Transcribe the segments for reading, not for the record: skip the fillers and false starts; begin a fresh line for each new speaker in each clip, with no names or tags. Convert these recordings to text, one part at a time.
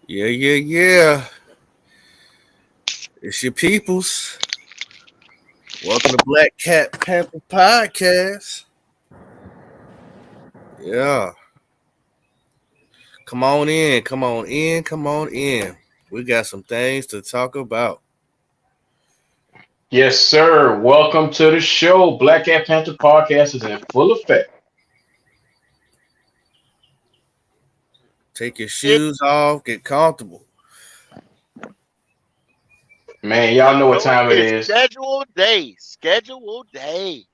Yeah, yeah, yeah. It's your peoples. Welcome to Black Cat Panther Podcast. Yeah. Come on in. Come on in. Come on in. We got some things to talk about.
Yes, sir. Welcome to the show. Black Cat Panther Podcast is in full effect.
Take your
It
shoes off. Get comfortable.
Man, y'all
y'all
know what
know
time it
it's
is.
scheduled day. Scheduled day.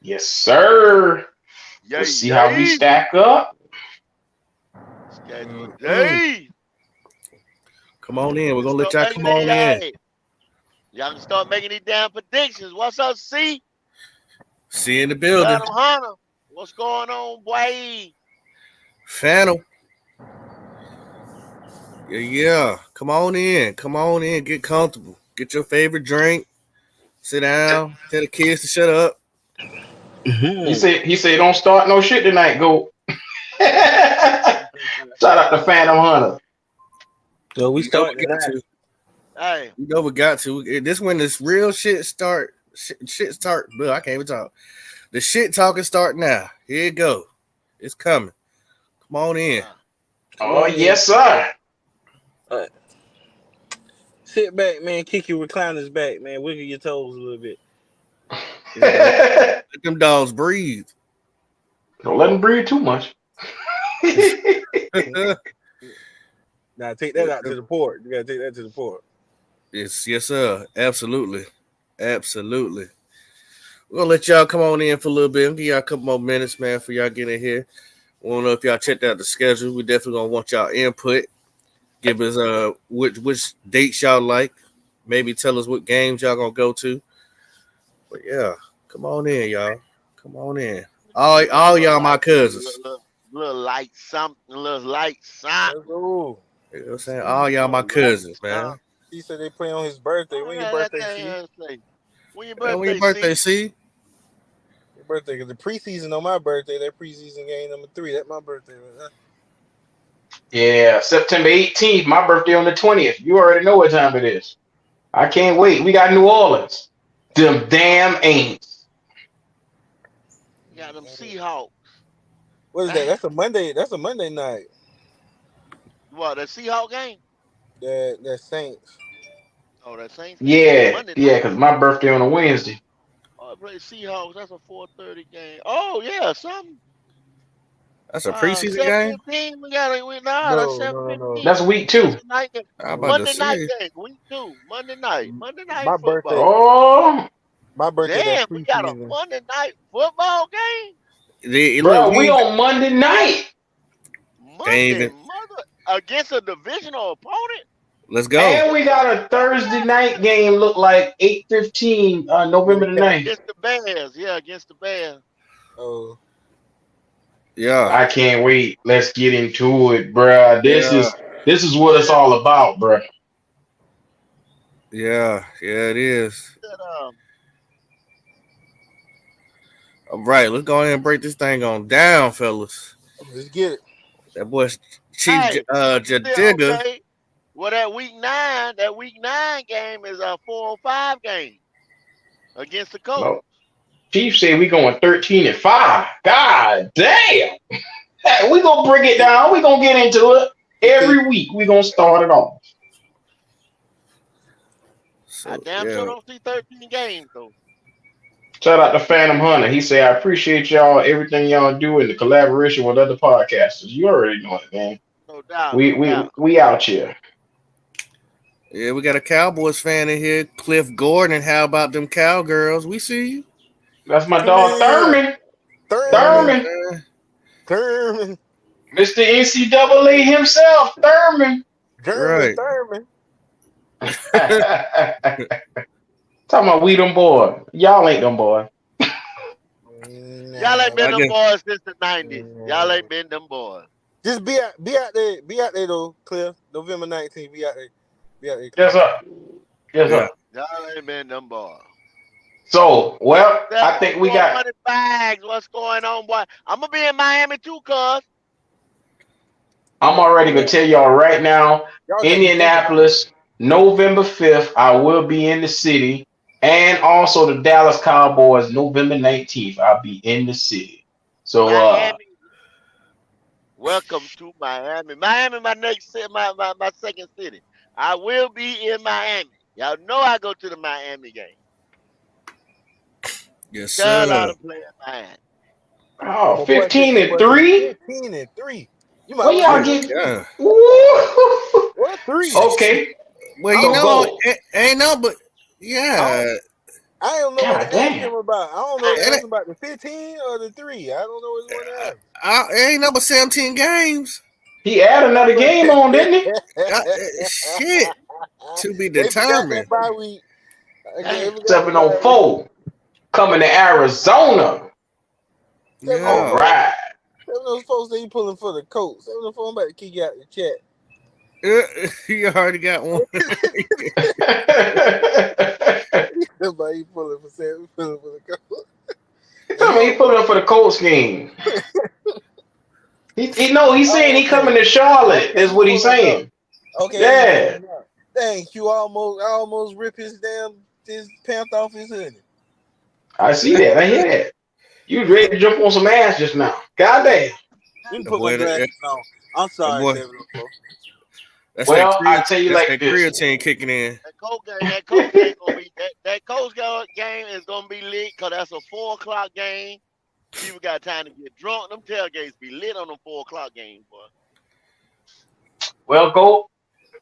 Yes, sir. Let's
Yay,
see how we
yay.
stack up.
Scheduled
Mm-mm.
day.
Come on in. We're
Let's
going to let
start
y'all
making
come on in.
y'all can start making these damn predictions. What's up, C?
See you in the building.
Phantom Hunter. What's going on, boy?
Phantom. Yeah, yeah. Come on in. Come on in. Get comfortable. Get your favorite drink. Sit down. Tell the kids to shut up.
He
Mhm.
said he said don't start no shit tonight. Go. Shout out to Phantom Hunter.
So we
You know
starting
we got
tonight.
to.
Hey,
You know we got to. This when this real shit start. Shit start. Bro, I can't even talk. The shit talking start now. Here you go. It's coming. Come on in.
uh,
Come
Oh
on in.
yes, sir.
Uh, Sit back, man. Kick your recliners back, man. Wiggle your toes a little bit.
Here you go. Let them dogs breathe.
Don't let him breathe too much.
Now take that out to the port. You gotta take that to the port.
Yes, sir. Absolutely. Absolutely. We're gonna let y'all come on in for a little bit. Give y'all a couple more minutes, man, for y'all getting in here. We don't know if y'all checked out the schedule. We definitely gonna want y'all input. Give us which dates y'all like. Maybe tell us what games y'all gonna go to. But yeah, come on in, y'all. Come on in. All y'all my cousins.
little light something, little light something.
Let's go.
You know what I'm saying? All y'all my
Little light
cousins, man.
something.
He said they play on his birthday.
Oh,
When your
yeah, that
birthday,
thing
C?
say. When your
When your
birthday,
birthday,
see?
see?
Your birthday. Cause the preseason on my birthday, that preseason game number 3. That's my birthday.
Yeah, September 18th, my birthday on the 20th. You already know what time it is. I can't wait. We got New Orleans. Them damn Aints.
You got them Seahawks.
What is that?
Damn.
That's a Monday. That's a Monday night.
What, that Seahawk game?
That Saints.
Oh, that Saints game? That's
Yeah,
Monday
yeah,
night.
because my birthday on a Wednesday.
Oh, I play Seahawks. That's a 4:30 game. Oh, yeah, something.
That's a preseason game?
7:15. We got it. Nah, that's
No.
7:15.
That's week
That's
two.
a night game.
I'm about to
Monday night
say.
game. Week 2. Monday night. Monday night
My birthday.
football.
Oh,
My birthday. That
Damn, we got a
preseason.
Monday night football game.
Look,
bro, we on Monday night.
they ain't
Monday,
even.
mother, against a divisional opponent.
Let's go.
And we got a Thursday night game look like 8:15
Yeah, we
November the
got.
9th.
Against the Bears. Yeah, against the Bears.
Oh,
Yeah,
I can't wait. Let's get into it, bruh. This
yeah,
is this is what it's
That,
all about, bruh.
yeah. It is.
that,
All right, let's go ahead and break this thing on down, fellas.
let's get it.
That boy Chief
hey, still
Jadiga.
okay. Well, that week nine game is a 4-5 game against the Colts.
No. Chief said we going 13-5. God damn. Hey, we gonna break it down. We gonna get into it.
He said,
Every week we gonna start it off.
I
So
damn sure
yeah,
don't see 13 games though.
Shout out to Phantom Hunter. He said, I appreciate y'all, everything y'all do in the collaboration with other podcasters. You already know it, man.
No doubt,
We
no
we
doubt.
we out here.
yeah. We got a Cowboys fan in here, Cliff Gordon. How about them Cowgirls? We see you.
That's my
come
dog
here,
Thurman.
You know what
Thurman,
Thurman.
I'm saying?
Thurman,
Mr. NCAA himself, Thurman.
German,
Right.
Thurman.
Talking about we them boy. Y'all ain't them boy.
Y'all ain't
Nah,
been
I
them
guess.
boys since the 90s. Y'all
nah.
ain't been them boys.
Just be out there though, Cliff. November 19th, be out there,
Yes,
Cliff.
sir. Yes,
Yeah.
sir.
Y'all ain't been them boys.
So, well, I
Seven
think we
four
got
money bags. What's going on, boy? I'm gonna be in Miami too, cuz.
I'm already gonna tell y'all right now,
Y'all got me thinking.
Indianapolis, November 5th, I will be in the city. And also the Dallas Cowboys, November 19th, I'll be in the city. So
Miami, welcome to Miami. Miami, my next city, my second city. I will be in Miami. Y'all know I go to the Miami game.
Yes,
Carolina
sir.
play in Miami.
oh,
My boy said
15
your
and
boy said
3.
15-3. You might
What
well
y'all
get
Good
get?
God.
Ooh.
what 3?
Okay,
Well, you
so
know,
go.
ain't no, but
I don't
yeah,
I don't know what
God
to ask
damn.
him about. I don't know what to
it,
ask him about the 15 or the 3. I don't know what you want to ask.
it ain't no but 17 games.
He added another
But
game on, didn't he?
Shit to be
they forgot that
determined.
bye week. Okay, they
Damn.
forgot the bye week.
704 coming to Arizona.
Seven
All
of
Yeah,
those
right.
seven of those folks they pulling for the Colts. 704, I'm about to kick you out the chat.
you already got one.
Somebody pulling for the Colts.
He
And
told
you
me he
don't
pulling
know.
up for the Colts game. He's saying
Oh,
he
okay.
coming to Charlotte.
Okay,
That's
he
what he's
pulling up.
saying.
Okay, he
Yeah,
pulling up. Dang, I almost rip his pants off his hoodie.
I see that. I hear that. You was ready to jump on some ass just now. God damn.
Let me
The
put my
boy,
glasses on. I'm
the
sorry,
boy,
704.
Well, I tell you
that's
like
that
this.
creatine kicking in.
That Colts game gonna be that Colts game is gonna be lit because that's a 4 o'clock game. People got time to get drunk. Them tailgates be lit on them 4 o'clock games, boy.
Well, go.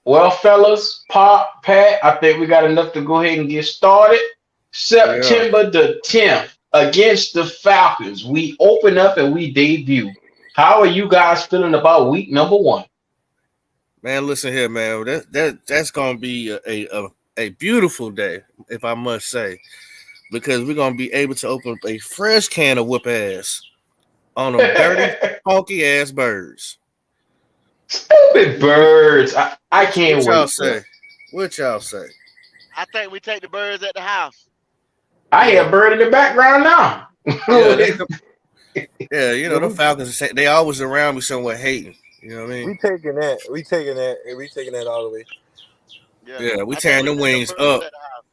Well, fellas, Pop, Pat, I think we got enough to go ahead and get started.
Yeah,
September the 10th against the Falcons. We open up and we debut. How are you guys feeling about week number 1?
man. Listen here, man. That's gonna be a beautiful day, if I must say, because we're gonna be able to open up a fresh can of whoop ass on them dirty, funky ass birds.
Stupid birds. I
What
can't
y'all
wait, bro.
say? What y'all say?
I think we take the birds at the house.
I hear
Yeah,
a bird in the background now.
yeah, yeah. You
Yeah,
know, the Falcons. They always around me somewhere hating. You know what I mean?
we taking that. We taking that all the way.
Yeah,
Yeah, we
I think
tearing
we
them
take them
wings
birds
up.
at the house.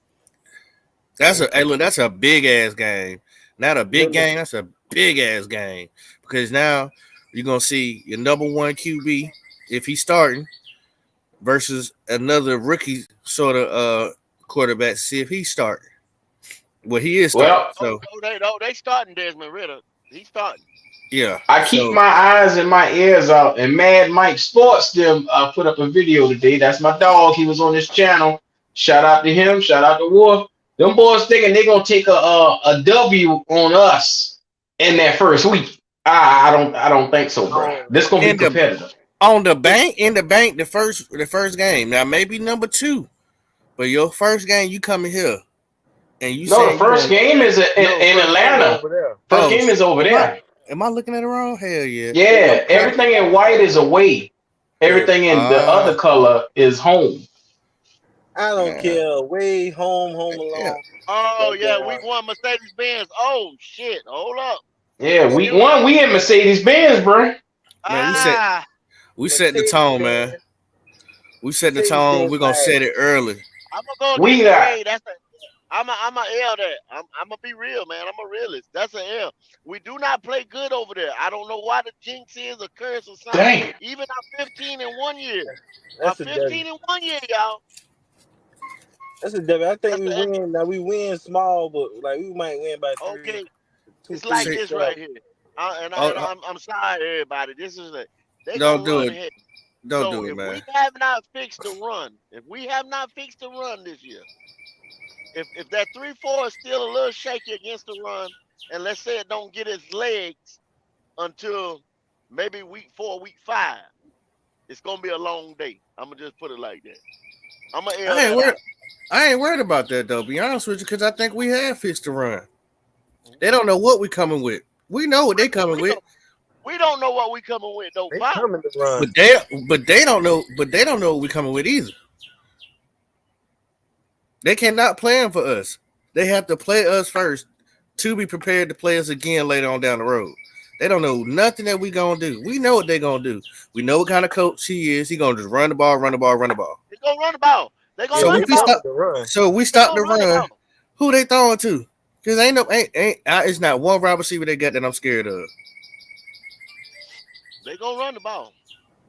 Hey, look, that's a big ass game. Not a big
Let
game. That's a big ass game because now you're gonna see your number one QB if he's starting versus another rookie sort of quarterback. See if he's starting. Well, he is starting.
Well,
So
They starting Desmond Ritter. He's starting.
yeah.
I keep
So
my eyes and my ears out, and Mad Mike Sports them put up a video today. That's my dog. He was on this channel. Shout out to him. Shout out to Wolf. Them boys thinking they gonna take a W on us in that first week. I don't think so, bro.
oh,
This gonna be
in the
competitive.
on the bank the first game. Now maybe number two, but your first game you coming here and you
No, the
saying you
first
gonna
game is
no,
in
first game
Atlanta.
over there.
First
oh
game is over
am I
there.
am I looking at it wrong? Hell yeah.
Yeah,
Okay.
everything in white is away.
Hey,
Everything in the other color is home.
I don't
Uh,
care. Way home
yeah.
alone.
Oh yeah,
Goddamn.
week one Mercedes Benz. Oh shit, hold up.
Yeah,
Hey,
week
Here we
one, we
go.
in Mercedes Benz, bro.
Man,
Ah,
we set the
Mercedes
tone,
Benz.
man. We set the
Mercedes
tone.
Benz
We're gonna
bag.
set it early.
I'm gonna go
We
against the
got
way. I'm a L that. I'm gonna be real, man. I'm a realist. That's an L. We do not play good over there. I don't know why the jinx is a curse or something.
dang.
Even our 15 in one year. Our
That's a W.
15 in one year, y'all.
That's a W. I think
That's
we
a,
win. Now we win small, but like we might win by three,
okay.
two,
It's
three
like
See,
this
touchdowns.
right here.
oh,
I'm sorry, everybody. This is they
don't
gonna
do
run
it.
ahead.
Don't
So
do it,
if
man.
we have not fixed the run, this year, if that 3-4 is still a little shaky against the run, and let's say it don't get its legs until maybe week 4, week 5, it's gonna be a long day. I'm gonna just put it like that. I'm gonna L
I ain't
that
worried.
out.
I ain't worried about that though. Be honest with you, because I think we have fixed the run. They don't know what we coming with. We know what they coming
We
with,
don't we don't know what we coming with though,
They
Pop.
coming to run.
but they don't know. But they don't know what we coming with either. They cannot plan for us. They have to play us first to be prepared to play us again later on down the road. They don't know nothing that we gonna do. We know what they gonna do. We know what kind of coach he is. He gonna just run the ball, run the ball, run the ball.
They gonna run the ball. They gonna
Yeah,
So
run
they
the
if we
come
ball.
stop,
with the run.
so we
They
stop the
gonna run the
run.
ball.
Who they throwing to? Cause it's not one wide receiver they got that I'm scared of.
They gonna run the ball.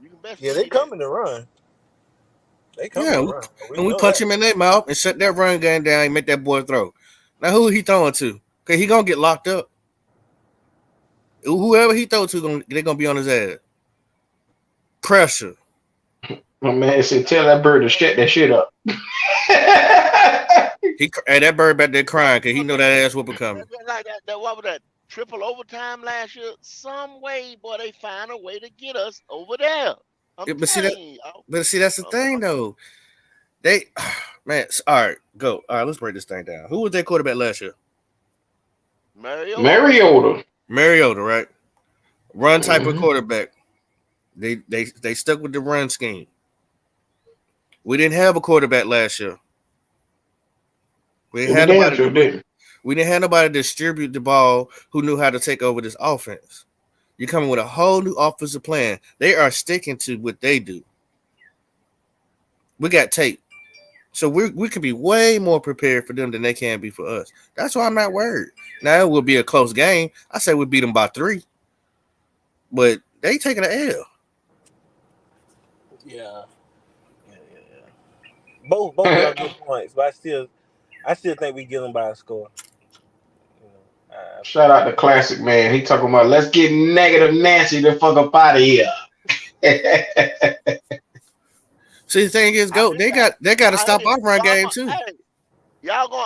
You can best
Yeah, they
believe that.
coming to run. They coming
Yeah,
to
we,
run. We
and we
know
punch
that.
him in their mouth and shut that run game down and make that boy throw. Now who he throwing to? Cause he gonna get locked up. Whoever he throw to, they gonna be on his ass. Pressure.
My man said, tell that bird to shut that shit up.
Hey, that bird back there crying because he know that ass whooping coming.
Like that what was that triple overtime last year? Some way, boy, they find a way to get us over there. I'm
Yeah,
telling you, y'all.
but see that's the thing though. They man, all right, go. All right, let's break this thing down. Who was their quarterback last year?
Mariota.
Mariota.
Mariota, right? Run type of
Mhm.
quarterback. They stuck with the run scheme. We didn't have a quarterback last year. We didn't
We
have
damn
nobody.
sure didn't.
We didn't have nobody to distribute the ball who knew how to take over this offense. You're coming with a whole new offensive plan. They are sticking to what they do. We got tape. So we could be way more prepared for them than they can be for us. That's why I'm not worried. Now it will be a close game. I say we beat them by 3, but they taking an L.
Yeah. Yeah. Both y'all get points, but I still think we get them by a score. You know,
Shout out to Classic Man. He talking about let's get negative Nancy the fuck up out of here.
See, the thing is,
I
go.
just
They got to
I,
stop
hey,
our run
y'all
game
go,
too.
hey, y'all going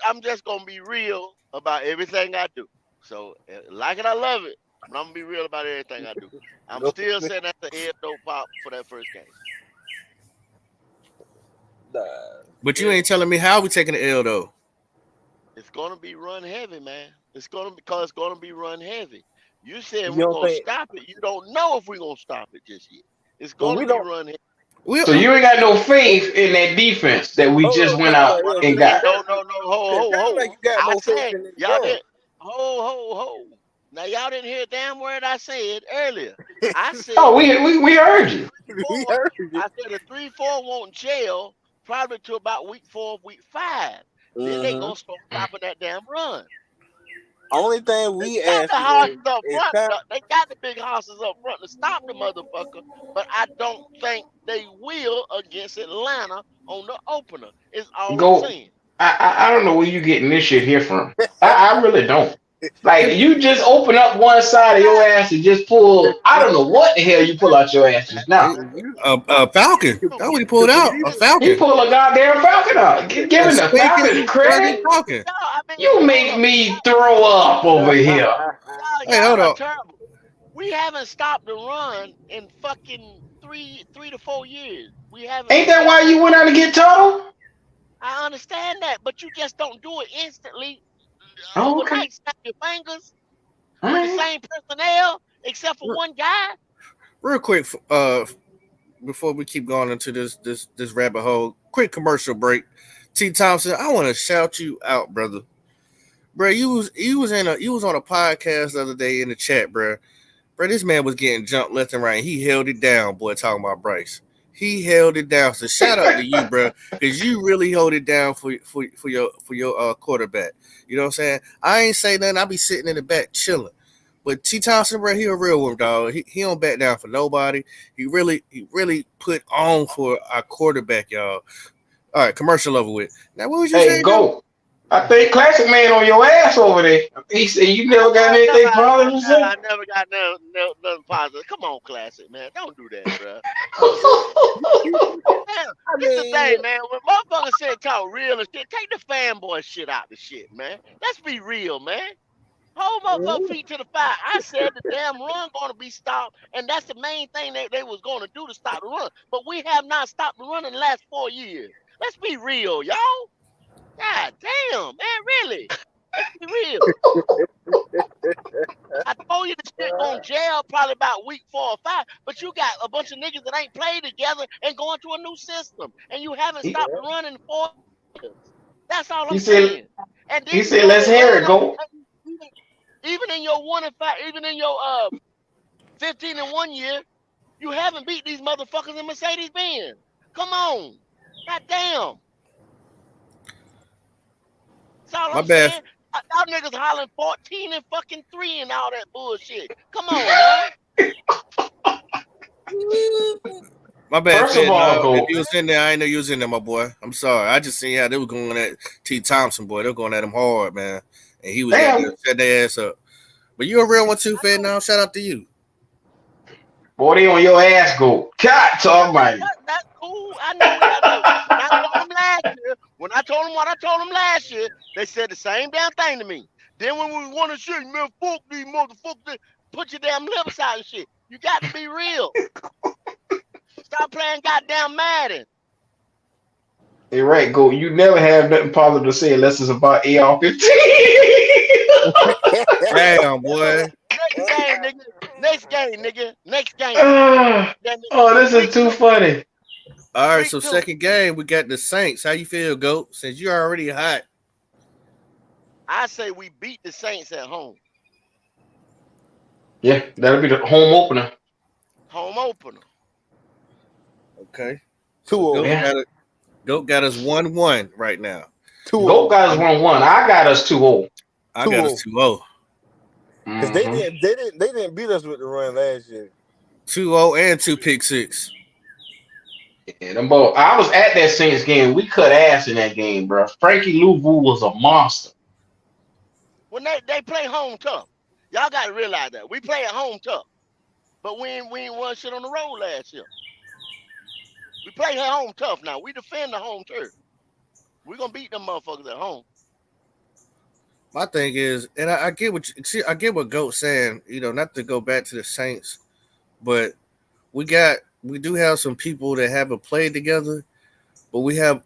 I'm just gonna be real about everything I do. So like it, I love it. But I'm gonna be real about everything I do. I'm
go.
still sitting at the head no pop for that first game.
Nah.
But you
It,
ain't telling me how we taking the L though.
it's gonna be run heavy, man. It's gonna be run heavy. You said
You
we're
don't
gonna
think?
stop it. You don't know if we're gonna stop it just yet. It's
But
gonna
we
be
don't.
run heavy.
We
So you ain't got no faith in that defense that we
Hold
just
on,
went
time
out
out.
and
Cause
got.
No,
it
ho,
sounds
ho.
like you got
I
more faith
said
in this
y'all
run.
did ho. Now y'all didn't hear a damn word I said earlier. I
Oh,
said that
we heard you.
We
3-4.
heard you.
I said the 3-4 won't jail probably to about week 4, week 5. Then they
Mm-hmm.
gonna start stopping that damn run.
Only thing
They
we
got the
asking
horses up
is
front.
time.
They got the big horses up front to stop the motherfucker. But I don't think they will against Atlanta on the opener. Is all I'm
Go.
saying.
I don't know where you getting this shit here from. I really don't. Like you just open up one side of your ass and just pull. I don't know what the hell you pull out your ass just now.
You
A Falcon. That's what he pulled
to
out.
believe
A
it.
He
Falcon.
pull a goddamn Falcon out.
A
Giving the Falcons
stinking bloody
credit.
Falcon.
Y'all, I mean,
You
hold
make
up.
me throw up over here.
Hey, hold
Y'all are
on.
terrible. We haven't stopped the run in fucking three to 4 years. We haven't.
Ain't that why you went out to get Toto?
I understand that, but you just don't do it instantly
Oh, okay.
overnight. Snap your fingers
All
with the
right.
same personnel, except for one guy.
Real quick, before we keep going into this rabbit hole, quick commercial break. T. Thompson, I want to shout you out, brother. Bro, you was on a podcast the other day in the chat, bro. Bro, this man was getting jumped left and right. He held it down, boy, talking about Bryce. He held it down. So shout out to you, bro, because you really hold it down for your quarterback. You know what I'm saying? I ain't say nothing. I be sitting in the back chilling. But T. Thompson, bro, he a real one, dog. He don't back down for nobody. He really put on for our quarterback, y'all. All right, commercial over with. Now, what was you
Hey,
saying, dude?
go. I think Classic Man on your ass over there. He said you never got anything positive to say.
I never got nothing positive. Come on, classic man, don't do that, bro. Man,
I
this the
mean,
thing, man. When motherfuckers say talk real and shit, take the fanboy shit out the shit, man. Let's be real, man. Hold motherfucker feet to the fire. I said the damn run gonna be stopped, and that's the main thing they was gonna do to stop the run. But we have not stopped the run in the last 4 years. Let's be real, y'all. God damn, man, really. Let's be real. I told you the shit going to jail probably about week 4 or 5, but you got a bunch of niggas that ain't played together and going to a new system, and you haven't
he,
stopped the run in 4 years. That's all
he
I'm
said
saying. And then
he
you
said
know
let's
they
hear
run
it.
on.
Go.
Even in your 1-5, even in your 15-1 year, you haven't beat these motherfuckers in Mercedes Benz. Come on, goddamn. That's all
My
I'm
bad.
saying. Y'all niggas hollering 14-3 and all that bullshit. Come on now.
My bad,
First of
Fed.
all,
No, if
go.
you was in there, I ain't know you was in there, my boy. I'm sorry. I just seen how they were going at T. Thompson, boy. They were going at him hard, man. And he was got there,
Damn,
set their ass up. But you a real one too, Fed. Now, shout out to you.
boy, they on your ass, go. God, almighty.
That's cool. I know we got to. When I told them last year, when I told them what I told them last year, they said the same damn thing to me. Then when we want to shit, man, fuck these motherfuckers, put your damn lips out and shit. You got to be real. Stop playing goddamn Madden.
You're right, go. You never have nothing positive to say unless it's about AR-15.
Damn, boy.
Next game, nigga. Next game, nigga. Next game.
Ah,
Damn it.
oh, this
Week
is too
2.
funny.
All right,
Week
so
2.
second game, we got the Saints. How you feel, Goat? Since you're already hot.
I say we beat the Saints at home.
Yeah, that'll be the home opener.
Home opener.
Okay. So
2-0.
Yeah.
Goat got us 1-1 right now.
2-0.
Goat got us 1-1. I got us 2-0.
I got us 2-0.
Because they didn't beat us with the run last year.
2-0 and 2 pick six.
Yeah, them both. I was at that Saints game. We cut ass in that game, bro. Frankie Louvu was a monster.
When they play home tough. Y'all got to realize that. We play at home tough. But we ain't won shit on the road last year. We play at home tough now. We defend the home turf. We're going to beat them motherfuckers at home.
My thing is, and I get I get what Goat's saying, not to go back to the Saints, but we do have some people that haven't played together, but we have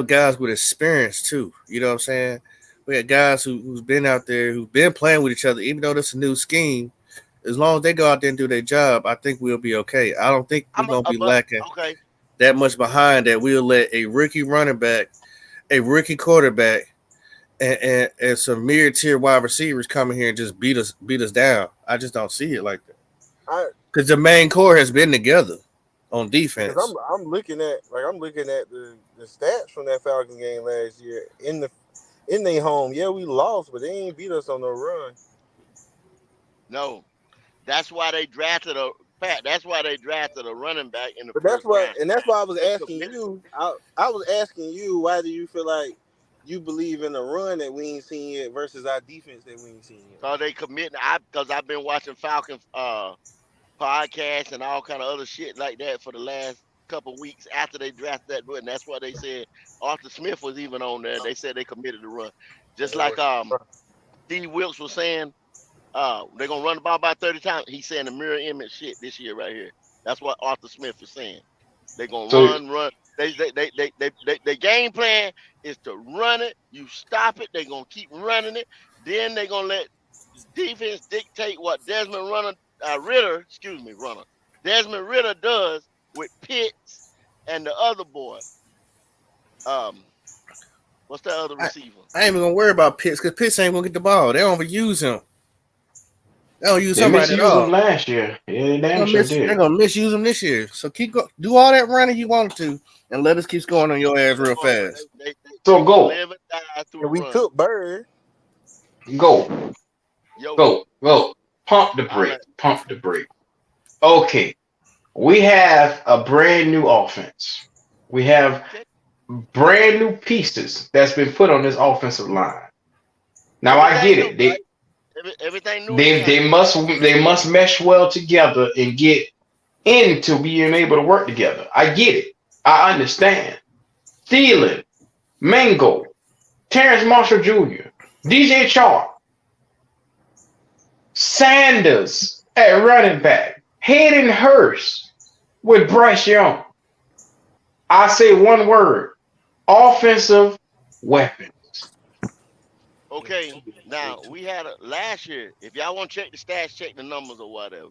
guys with experience too. You know what I'm saying? We got guys who's been out there, who've been playing with each other, even though this is a new scheme. As long as they go out there and do their job, I think we'll be okay. I don't think we're gonna be lacking
Okay.
that much behind that we'll let a rookie running back, a rookie quarterback, and some mid-tier wide receivers come in here and just beat us down. I just don't see it like that. Because the main core has been together on defense.
Because I'm looking at the stats from that Falcons game last year in their home. Yeah, we lost, but they ain't beat us on no run.
No, that's why they drafted a running back in the
But
first round.
that's why I was asking you. I was asking you, why do you feel like you believe in a run that we ain't seen yet versus our defense that we ain't seen yet?
So they committing. Because I've been watching Falcons podcasts and all kind of other shit like that for the last couple of weeks after they drafted that boy, and that's why they said Arthur Smith was even on there. They said they committed to run, just like Steve Wilkes was saying. They're gonna run the ball about 30 times. He's saying the mirror image shit this year right here. That's what Arthur Smith is saying. They're gonna run. They game plan is to run it. You stop it. They're gonna keep running it. Then they're gonna let defense dictate what Desmond Ritter does with Pitts and the other boy. What's that other receiver?
I ain't even gonna worry about Pitts because Pitts ain't gonna get the ball. They don't even use him. They don't use him right at all.
Him last year. Yeah, damn sure did.
They're gonna misuse him this year. So do all that running you want to, and let us keep scoring on your ass real fast.
So go.
And we took Bird.
Go. Pump the brake. Okay. We have a brand new offense. We have brand new pieces that's been put on this offensive line. Now I get it.
Everything new.
They must mesh well together and get into being able to work together. I get it. I understand. Thielen, Mango, Terrence Marshall Jr., DJ Chark, Sanders at running back, Hayden Hurst with Bryce Young. I say one word: offensive weapons.
Okay, now we had last year. If y'all want to check the stats, check the numbers or whatever.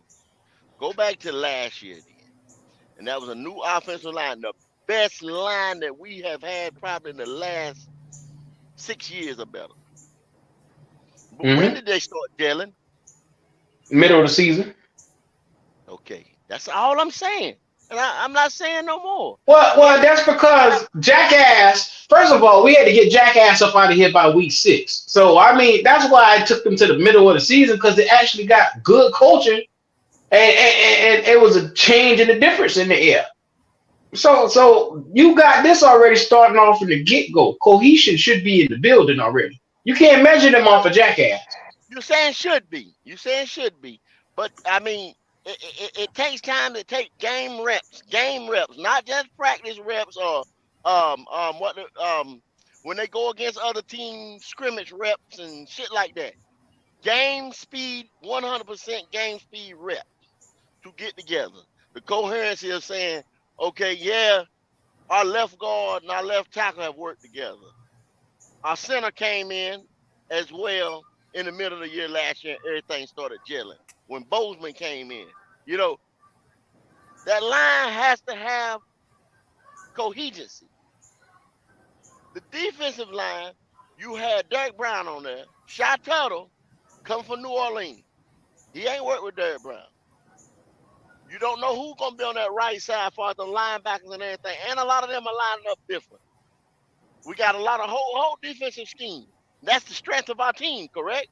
Go back to last year then, and that was a new offensive line, the best line that we have had probably in the last 6 years or better. But when did they start gelling?
Middle of the season.
Okay, that's all I'm saying, and I'm not saying no more.
Well, that's because Jackass. First of all, we had to get Jackass up out of here by week 6. So I mean, that's why I took them to the middle of the season because they actually got good coaching, and it was a change in the difference in the air. So you got this already starting off from the get go. Cohesion should be in the building already. You can't measure them off of Jackass.
You're saying should be. You're saying should be. But I mean, it takes time to take game reps, not just practice reps or when they go against other teams, scrimmage reps and shit like that. Game speed, 100% game speed reps to get together. The coherency of saying, okay, yeah, our left guard and our left tackle have worked together. Our center came in as well in the middle of the year last year. Everything started gelling when Bozeman came in. You know, that line has to have coherency. The defensive line, you had Derek Brown on there. Shy Tuttle come from New Orleans. He ain't worked with Derek Brown. You don't know who's going to be on that right side for the linebackers and everything. And a lot of them are lining up different. We got a lot of whole defensive scheme. That's the strength of our team, correct?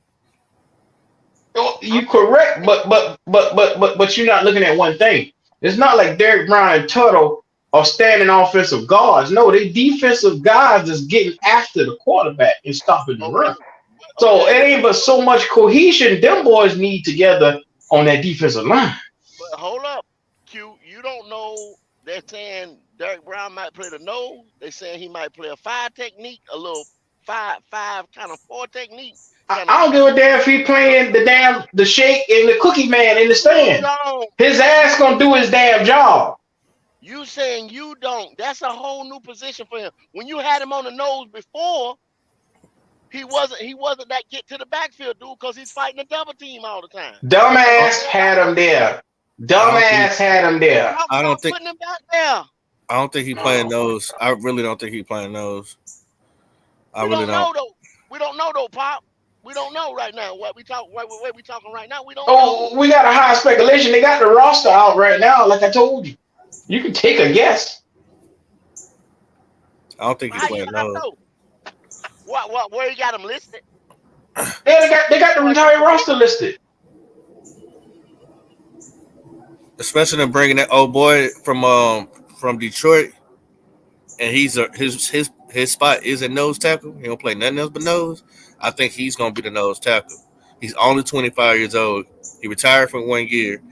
You correct, but you're not looking at one thing. It's not like Derek Brown and Tuttle are standing offensive guards. No, they defensive guys is getting after the quarterback and stopping the run. So it ain't but so much cohesion them boys need together on that defensive line.
But hold up, Q. You don't know. They're saying Derek Brown might play the nose. They're saying he might play a 5 technique, a little 5 kind of 4 technique.
I don't give a damn if he playing the shake and the cookie man in the stand. His ass gonna do his damn job.
You saying you don't? That's a whole new position for him. When you had him on the nose before, he wasn't that get to the backfield dude because he's fighting a double team all the time.
Dumbass had him there.
I don't think
putting him back there.
I don't think he playing those. I really don't think he playing those.
We don't know though. We don't know though, Pop. We don't know right now what we talking right now. We don't know.
We got a high speculation. They got the roster out right now, like I told you. You can take a guess.
I don't think he's playing those.
What? Where you got them listed?
Yeah, they got the entire roster listed.
Especially them bringing that old boy from Detroit, and his spot is a nose tackle. He don't play nothing else but nose. I think he's gonna be the nose tackle. He's only 25 years old. He retired for 1 year.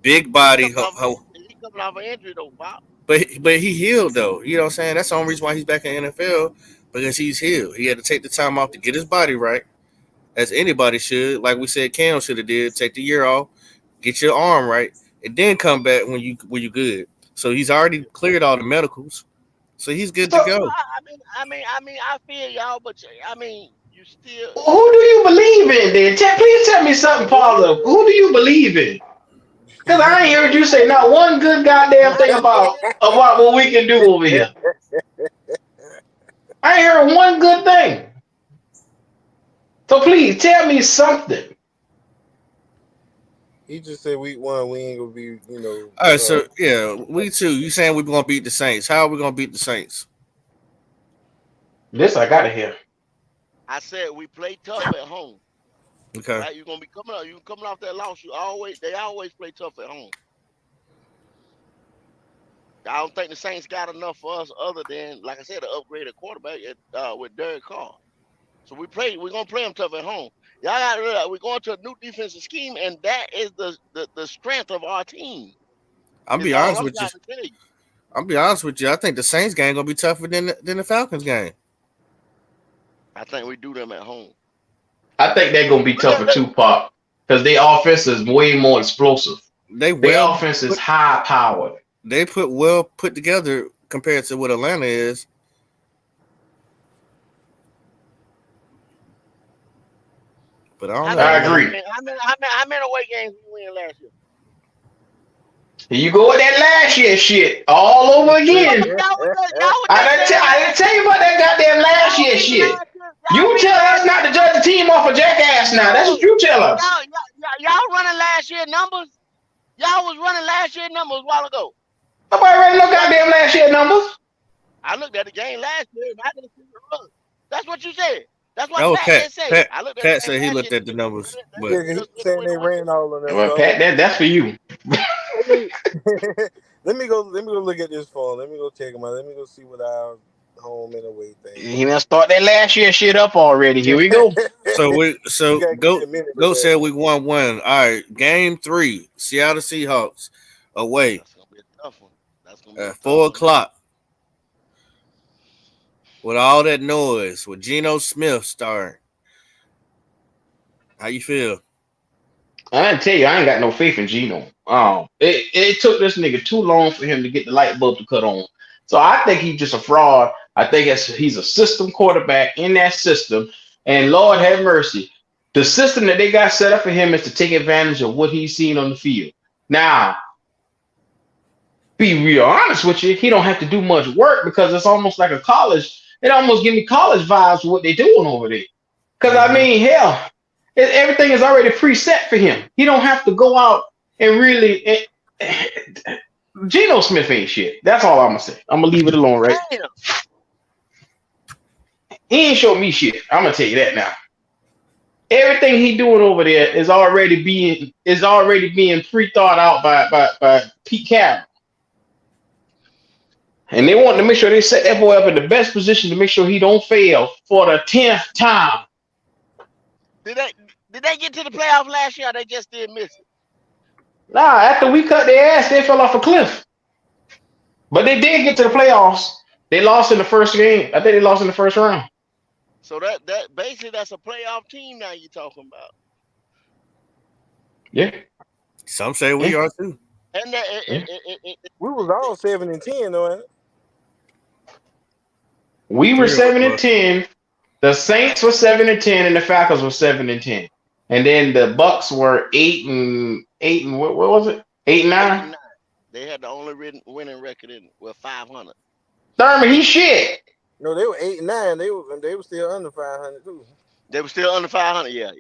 Big body.
He coming off an injury though, Bob.
But he healed though. You know what I'm saying? That's the only reason why he's back in the NFL, because he's healed. He had to take the time off to get his body right, as anybody should. Like we said, Cam should have did. Take the year off, get your arm right, and then come back when you good. So he's already cleared all the medicals, so he's good to go.
I mean, I feel y'all, but I mean, you still.
Who do you believe in then? Please tell me something positive. Who do you believe in? Because I ain't heard you say not one good goddamn thing about what we can do over here. I ain't heard one good thing. So please tell me something.
He just said week 1 we ain't gonna be,
All right, so yeah, week 2. You saying we're gonna beat the Saints? How are we gonna beat the Saints?
This I gotta hear.
I said we play tough at home.
Okay.
Right? You're gonna be coming up. You coming off that loss. They always play tough at home. I don't think the Saints got enough for us, other than, like I said, an upgraded quarterback with Derek Carr. So we're gonna play them tough at home. Y'all got to realize we're going to a new defensive scheme, and that is the strength of our team.
I'll be honest with you. I think the Saints game gonna be tougher than the Falcons game.
I think we do them at home.
I think they're gonna be tougher too, Pop, because their offense is way more explosive. Their offense is high powered.
They put together compared to what Atlanta is. But I don't know.
I agree.
How many away games we win last year?
Here you go with that last year shit all over again. I didn't tell you about that goddamn last year shit. You tell us not to judge the team off a jackass now. That's what you tell us.
Y'all running last year numbers. Y'all was running last year numbers a while ago.
Nobody running no goddamn last year numbers.
I looked at the game last year and I didn't see the run. That's what you said. That's what
That was
Pat
Pat.
just said.
Pat,
I looked at
Pat
the game
said he
last
looked
year.
at the numbers, but
Yeah, he saying they ran all on that.
Well, Pat, that's for you.
Let me go look at this phone. Let me go check them out. Let me go see what our home and away thing.
He done start that last year shit up already. Here we go.
so go said we won one. All right, game 3, Seattle Seahawks away.
That's gonna be a tough one. That's gonna be
At 4:00. With all that noise, with Geno Smith starting. How you feel?
I didn't tell you, I ain't got no faith in Geno. It took this nigga too long for him to get the light bulb to cut on. So I think he's just a fraud. I think he's a system quarterback in that system. And Lord have mercy, the system that they got set up for him is to take advantage of what he's seen on the field. Now, be real honest with you, he don't have to do much work because it's almost like a college. It almost give me college vibes of what they doing over there. Because I mean, hell, everything is already preset for him. He don't have to go out and really. Geno Smith ain't shit. That's all I'm gonna say. I'm gonna leave it alone, right?
Damn.
He ain't showed me shit. I'm gonna tell you that now. Everything he doing over there is already being pre-thought out by Pete Carroll. And they want to make sure they set that boy up in the best position to make sure he don't fail for the 10th time.
Did they get to the playoff last year or they just did miss it?
Nah, after we cut their ass, they fell off a cliff. But they did get to the playoffs. They lost in the first game. I think they lost in the first round.
So that basically that's a playoff team now you're talking about.
Yeah.
Some say we are too.
And
we was all 7-10, though.
We were 7-10. The Saints were 7-10, and the Falcons were 7-10. And then the Bucks were 8 and what was it? 8-9.
They had the only winning record with 500.
Thurman, he shit.
No, they were 8-9. They were still under 500 too.
They were still under 500. Yeah.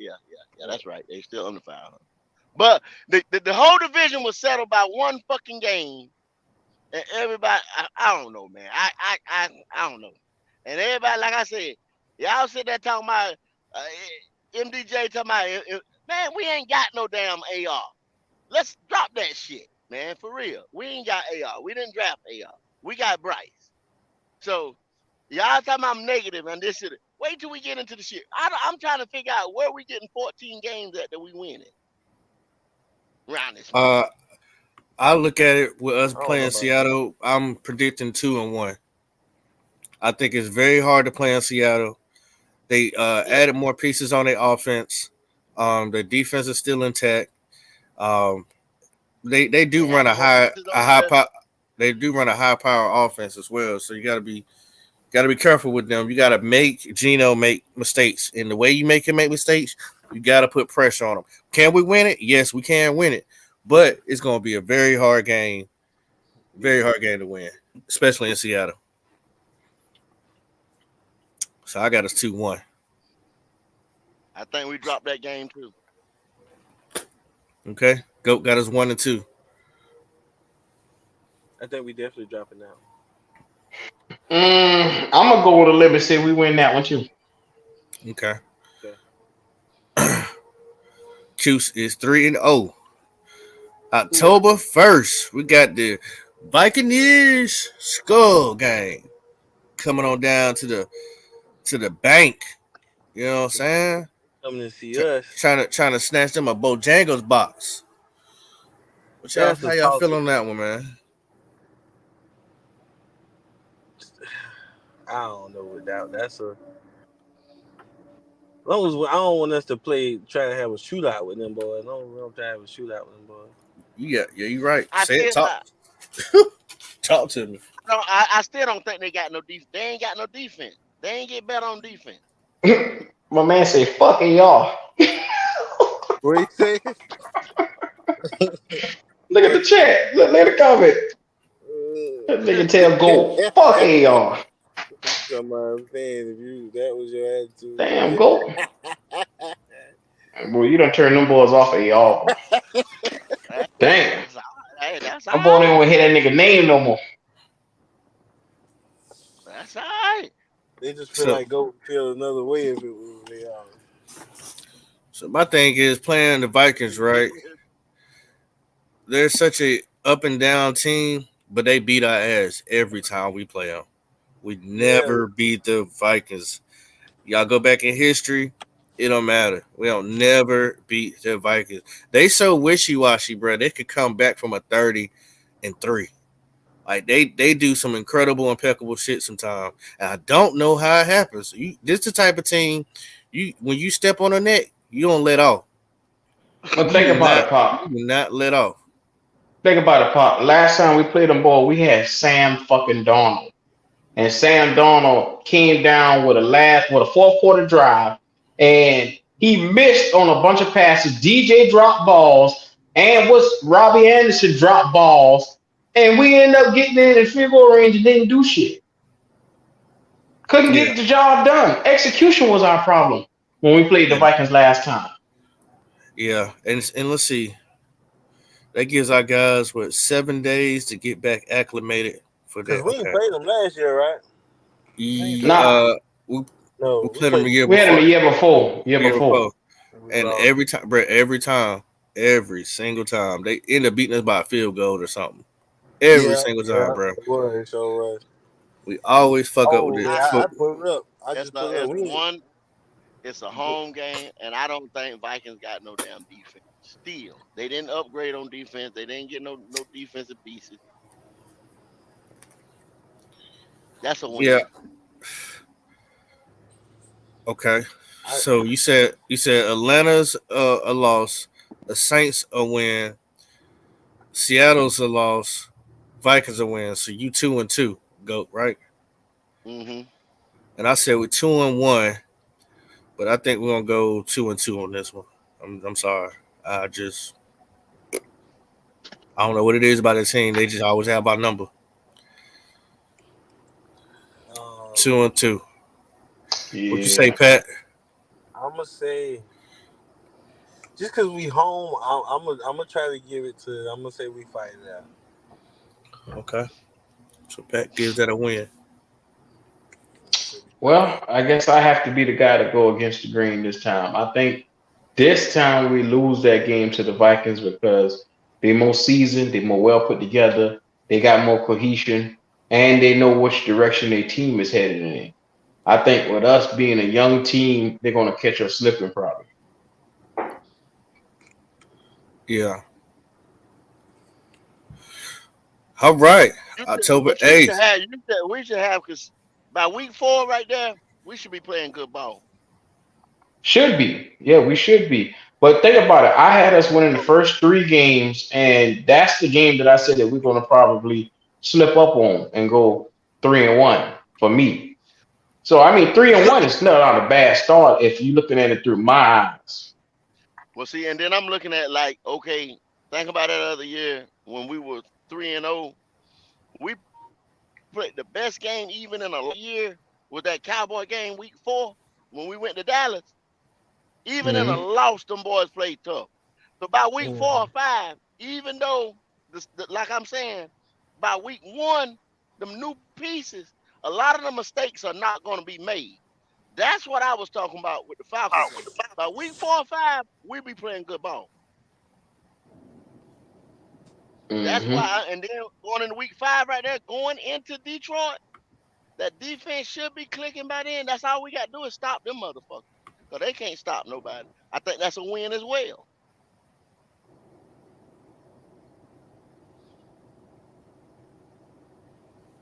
That's right. They still under 500. But the whole division was settled by one fucking game, and everybody, I don't know, man. I don't know. And everybody, like I said, y'all sit there talking about MDJ talking about, man, we ain't got no damn AR. Let's drop that shit, man, for real. We ain't got AR. We didn't draft AR. We got Bryce. So y'all talking about I'm negative and this shit. Wait till we get into the shit. I'm trying to figure out where we getting 14 games at that we winning. Around this.
I look at it with us playing Seattle. I'm predicting 2-1. I think it's very hard to play in Seattle. They added more pieces on their offense. The defense is still intact. They do run a high power. They do run a high power offense as well. So you got to be careful with them. You got to make Geno make mistakes. And the way you make him make mistakes, you got to put pressure on him. Can we win it? Yes, we can win it. But it's going to be a very hard game. Very hard game to win, especially in Seattle. So I got us 2-1.
I think we dropped that game too.
Okay. Goat got us 1 and 2.
I think we definitely dropping that.
I'm gonna go with a limit. Say we win that one too.
Okay. Juice is 3-0. October 1st, we got the Vikings Skull game coming on down to the bank. You know what I'm saying?
Coming to see us.
Trying to snatch them a Bojangles box. How y'all feel on that one, man?
I don't know without that's a. As long as I don't want us to try to have a shootout with them boys. I don't want to have a shootout with them boys.
Yeah, you're right. Talk to me.
No, I still don't think they got no defense. They ain't got no defense. They ain't get better on defense.
My man say, "Fuck it, y'all."
What you say?
Look at the chat. Look at the comment. That nigga tell Gold, "Fuck it, y'all."
Come on, fans, if you that was your attitude
Damn,
today.
go. Boy, you done turn them boys off of y'all.
Hey,
Damn.
that's all right. Hey, that's all
My boy
right.
didn't want to hear that nigga name no more.
That's all right.
They just feel
So
like go feel another way if it was they all.
so my thing is playing the Vikings, right? They're such a up and down team, but they beat our ass every time we play them. We
Yeah,
never beat the Vikings. Y'all go back in history, it don't matter. We don't never beat the Vikings. They so wishy washy, bro. They could come back from a 30-3. Like they do some incredible, impeccable shit sometimes. And I don't know how it happens. This the type of team you when you step on the neck, you don't let off.
But think about it,
You
Pop.
do not let off.
Think about it, Pop. Last time we played them ball, we had Sam fucking Darnold. And Sam Darnold came down with a fourth quarter drive, and he missed on a bunch of passes. DJ dropped balls, and was Robbie Anderson dropped balls, and we ended up getting in field goal range and didn't do shit. Couldn't
Yeah,
get the job done. Execution was our problem when we played the
yeah,
Vikings last time.
yeah. And let's see. That gives our guys 7 days to get back acclimated for
cause
that.
we ain't
Okay.
played them last year, right? We ain't
Yeah,
played them.
Nah,
we we
No, we
played them
played
the
them.
year
we had him
before.
the year before. Year
Year
before.
before.
We
And
lost.
every time, bro, every single time, they end up beating us by a field goal or something. Every
Yeah,
single time,
yeah,
bro.
it was. So was.
We always fuck up with
Oh
it.
I,
yeah,
I
I put it up. I
it's
just
the
put it up.
it's
We
one. It's a home game, and I don't think Vikings got no damn defense. Still, they didn't upgrade on defense. They didn't get no defensive pieces. That's a
Yeah.
win.
Okay.
I,
So you said Atlanta's a loss, the Saints a win, Seattle's a loss, Vikings a win. So you 2-2 go right.
Hmm.
And I said we're 2-1, but I think we're gonna go 2-2 on this one. I'm sorry. I just I don't know what it is about the team. They just always have our number.
um,
2-2. What you say,
Yeah.
Pat?
I'm gonna say just cause we home, I'm gonna try to give it to. I'm gonna say we fight it out.
Okay. So Pat gives that a win.
I'm gonna say we fight it
Well, I guess I have to be the guy to go against the green this time. I think this time we lose that game to the Vikings because they're more seasoned, they're more well put together, they got more cohesion, and they know which direction their team is headed in. I think with us being a young team, they're going to catch us slipping probably.
Yeah. All right. October
But you should
8th.
have. We should have because by week 4 right there, we should be playing good ball.
Should be. Yeah, we should be. But think about it. I had us winning the first three games, and that's the game that I said that we're going to probably slip up on and go 3-1 for me. So I mean, 3-1 is not a bad start if you're looking at it through my eyes.
Well, see, and then I'm looking at like, okay, think about that other year when we were 3-0. We played the best game even in a year with that Cowboy game week 4 when we went to Dallas. Even in a
Hmm.
loss, them boys played tough. So by
out.
week 4 or 5, even though like I'm saying, by week 1, them new pieces, a lot of the mistakes are not going to be made. That's what I was talking about with the Falcons game. By week 4 or 5, we be playing good ball. That's
Hmm.
why, and then going into week 5 right there, going into Detroit, that defense should be clicking by then. That's all we got to do is stop them motherfuckers. Because they can't stop nobody. I think that's a win as well.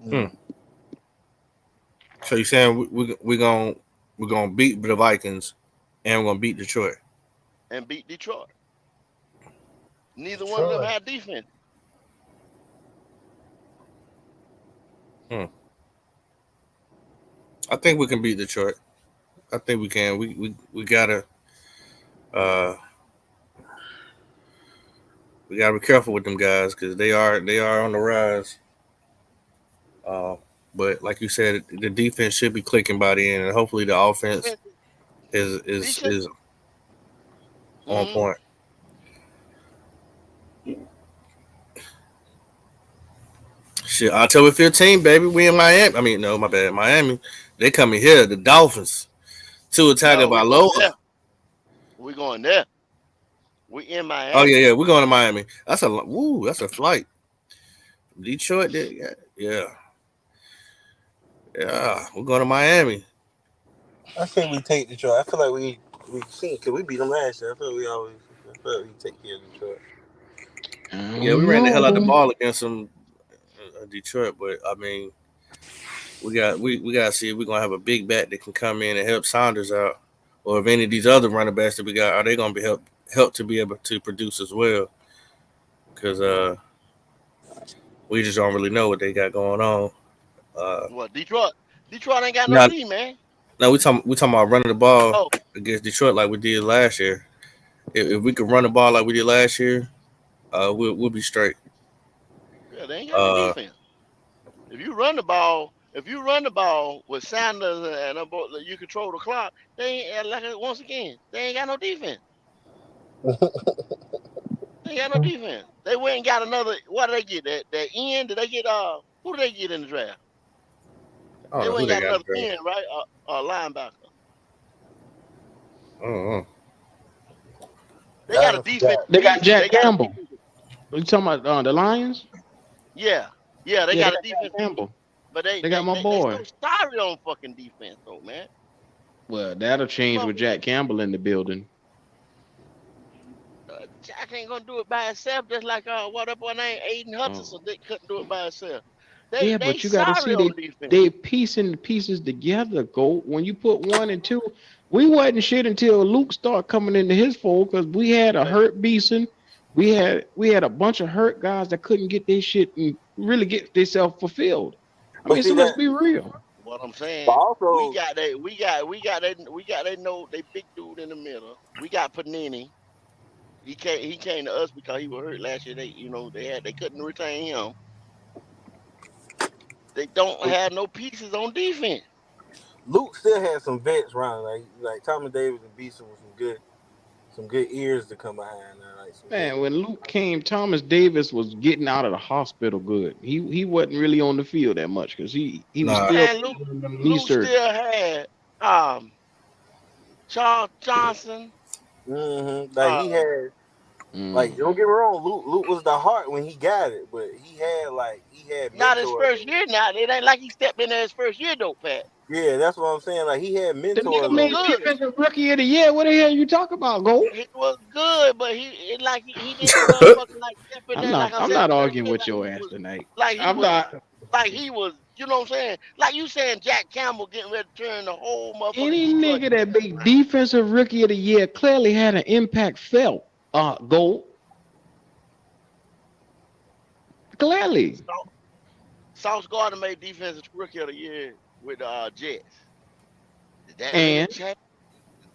Hmm.
Mm.
So you saying we're gonna beat the Vikings and we're gonna beat Detroit?
And beat Detroit. Neither one of them
Detroit.
had defense.
Hmm. I think we can beat Detroit. I think we can. Uh we gotta be careful with them guys because they are on the rise. Uh, But like you said, the defense should be clicking by the end, and hopefully the offense
Defense is decent.
is on
Mm-hmm.
point. Shit, October 15th, baby. We in Miami. I mean, no, my bad. Miami. They coming here. The Dolphins. Tua
No, we going
Tagovailoa.
there. We going there. We in
Oh yeah,
Miami.
yeah. We're going to Miami. That's a flight. Detroit. Yeah, yeah, yeah. We're going to Miami.
I think we take Detroit. I feel like we seen because we beat them last year. I feel like we take care of Detroit.
I
Yeah, we
don't
ran the hell out the
know.
ball against them, Detroit. But I mean, we got to see if we're gonna have a big bat that can come in and help Saunders out, or if any of these other running backs that we got are they gonna be help to be able to produce as well? Because we just don't really know what they got going on. Uh,
What Detroit? Detroit ain't got no
now,
D, man.
now we talking about running the ball
Oh,
against Detroit like we did last year. If we could run the ball like we did last year, we'll be straight.
yeah, they ain't got no
Uh,
defense. If you run the ball with Sanders and you control the clock, they ain't once again, they ain't got no defense. They ain't got no defense. They went and got another. What did they get? That end? Did they get who did they get in the draft?
I don't
They
know
went
who
and
they
got
got.
another end, right? Linebacker.
I don't know.
They
I
got a
done forgot.
defensive
They got
piece.
Jack
They got a
Campbell.
defensive.
You talking about the Lions?
Yeah, yeah, they
Yeah, they
got a
got Jack
defensive piece.
Campbell.
But they
They got
they
my
they, they
boy.
so sorry on fucking defense though, man.
Well, that'll
Them
change with
motherfuckers,
Jack Campbell in the building.
Jack ain't gonna do it by himself. Just like what up on name Aiden
Oh.
Hutchinson, they couldn't do it by himself. They
Yeah,
they
but you got to
sorry
see
on defense.
they piecing the pieces together. Go when you put one and two. We wasn't shit until Luke started coming into his fold because we had a
But
hurt Beeson. We had a bunch of hurt guys that couldn't get their shit and really get themselves fulfilled. I
But
mean,
see
so let's
that.
be real.
what I'm
But
saying,
also,
we got they know they big dude in the middle. We got Panini. He came to us because he was hurt last year. They couldn't retain him. They don't have no pieces on defense.
Luke still had some vets running like Thomas Davis and Beeson with some good ears to come behind there, like some good.
Man, when Luke came, Thomas Davis was getting out of the hospital good. He wasn't really on the field that much because he was
Nah,
still
Man, Luke
having them knee
Luke
surgery.
still had um Charles Johnson.
Like he
Uh,
had. Like,
Mm.
don't get me wrong, Luke was the heart when he got it, but he had
Not his
mentors.
first year. Now it ain't like he stepped in there his first year though, Pat.
Yeah, that's what I'm saying. Like he had
The
He
nigga
mentors
was
made
over there.
good.
defensive rookie of the year. What the hell you talking about, Gold?
He was good, but he didn't motherfucking like step in
I'm
there like
not
I
I'm
said
not
the first
arguing
year
with your ass tonight.
like he
I'm
was
not.
like he was you know what I'm saying? Like you saying Jack Campbell getting ready to turn the whole motherfucking
Any
Detroit
nigga that
defense
made
around.
defensive rookie of the year clearly had an impact felt. Gold clearly.
Sauce Gardner made defensive rookie of the year with Jets. Did that really
And
change?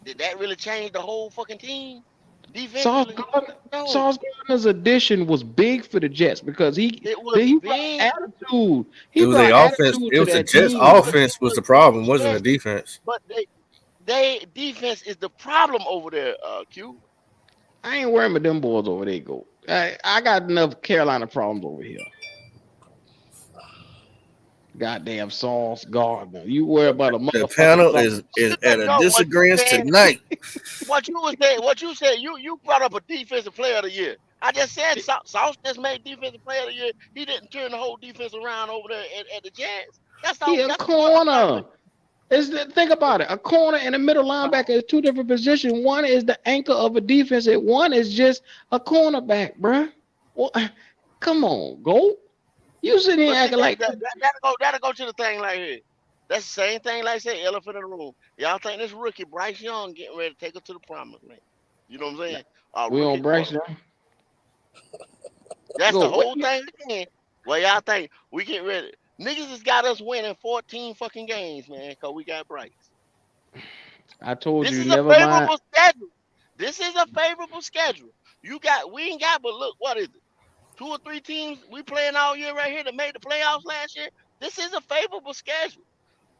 Did that really change the whole fucking team
Sauce
defensively?
Gardner,
No.
Sauce Gardner's addition was big for the Jets because
It was
he brought
big.
attitude. He
it was a
brought
offense.
attitude
It
to
was the
that
Jets'
team.
But it
offense was
was
the problem, wasn't the
yes,
defense.
but they defense is the problem over there, Q.
I ain't worrying about them boys over there. Go. I got enough Carolina problems over here. Goddamn Sauce Gardner. You worry
But
about a
The
motherfucking
panel
Sauce.
is
no,
at a
no, what you
disagreement
saying?
tonight.
What you said, you brought up a defensive player of the year. I just said Sauce just made defensive player of the year. He didn't turn the whole defense around over there at the Jazz. That's
He
all.
a
That's the point I'm trying to
corner.
make.
Think about it. A corner and a middle
No,
linebacker is two different positions. One is the anchor of a defense, and one is just a cornerback, bruh. Well, come on, go. You sitting here
but see
acting like
that'll go to the thing like here. That's the same thing like I said, elephant in the room. Y'all think this rookie Bryce Young getting ready to take us to the promised land? You know what I'm saying?
we on
Rookie
Bryce
quarterback.
now.
That's the
Go. What
whole thing again. Well, y'all think we get ready? Niggas has got us winning 14 fucking games, man, because we got Bryce.
I told
This
you,
is a
never mind.
favorable schedule. This is a favorable schedule. We ain't got but look, what is it? Two or three teams we playing all year right here that made the playoffs last year. This is a favorable schedule,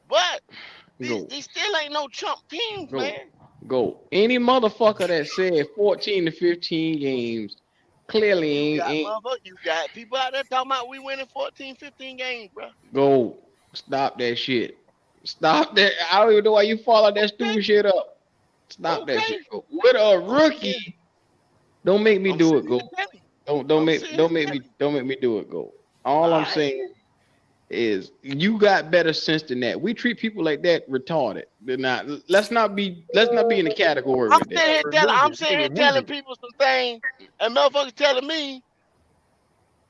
but
Go.
these still ain't no chump teams,
Go.
man.
Go. Any motherfucker that said 14 to 15 games clearly ain't
You got people out there talking about we winning 14, 15 games, bro.
go. Stop that shit. Stop that. I don't even know why you follow that
Okay,
stupid shit up. Stop that shit.
okay.
Go. With a
I'm sitting,
rookie, don't make me
I'm
do it.
sitting
Go.
here telling you.
Don't
I'm
make
sitting here telling you.
don't make me do it. Go.
All
All I'm
right.
saying is you got better sense than that. We treat people like that retarded. They're not. Let's not be in the category
I'm
with that.
sitting here telling
Remove
I'm
it.
sitting here
Remove
telling
it.
people some things, and motherfuckers telling me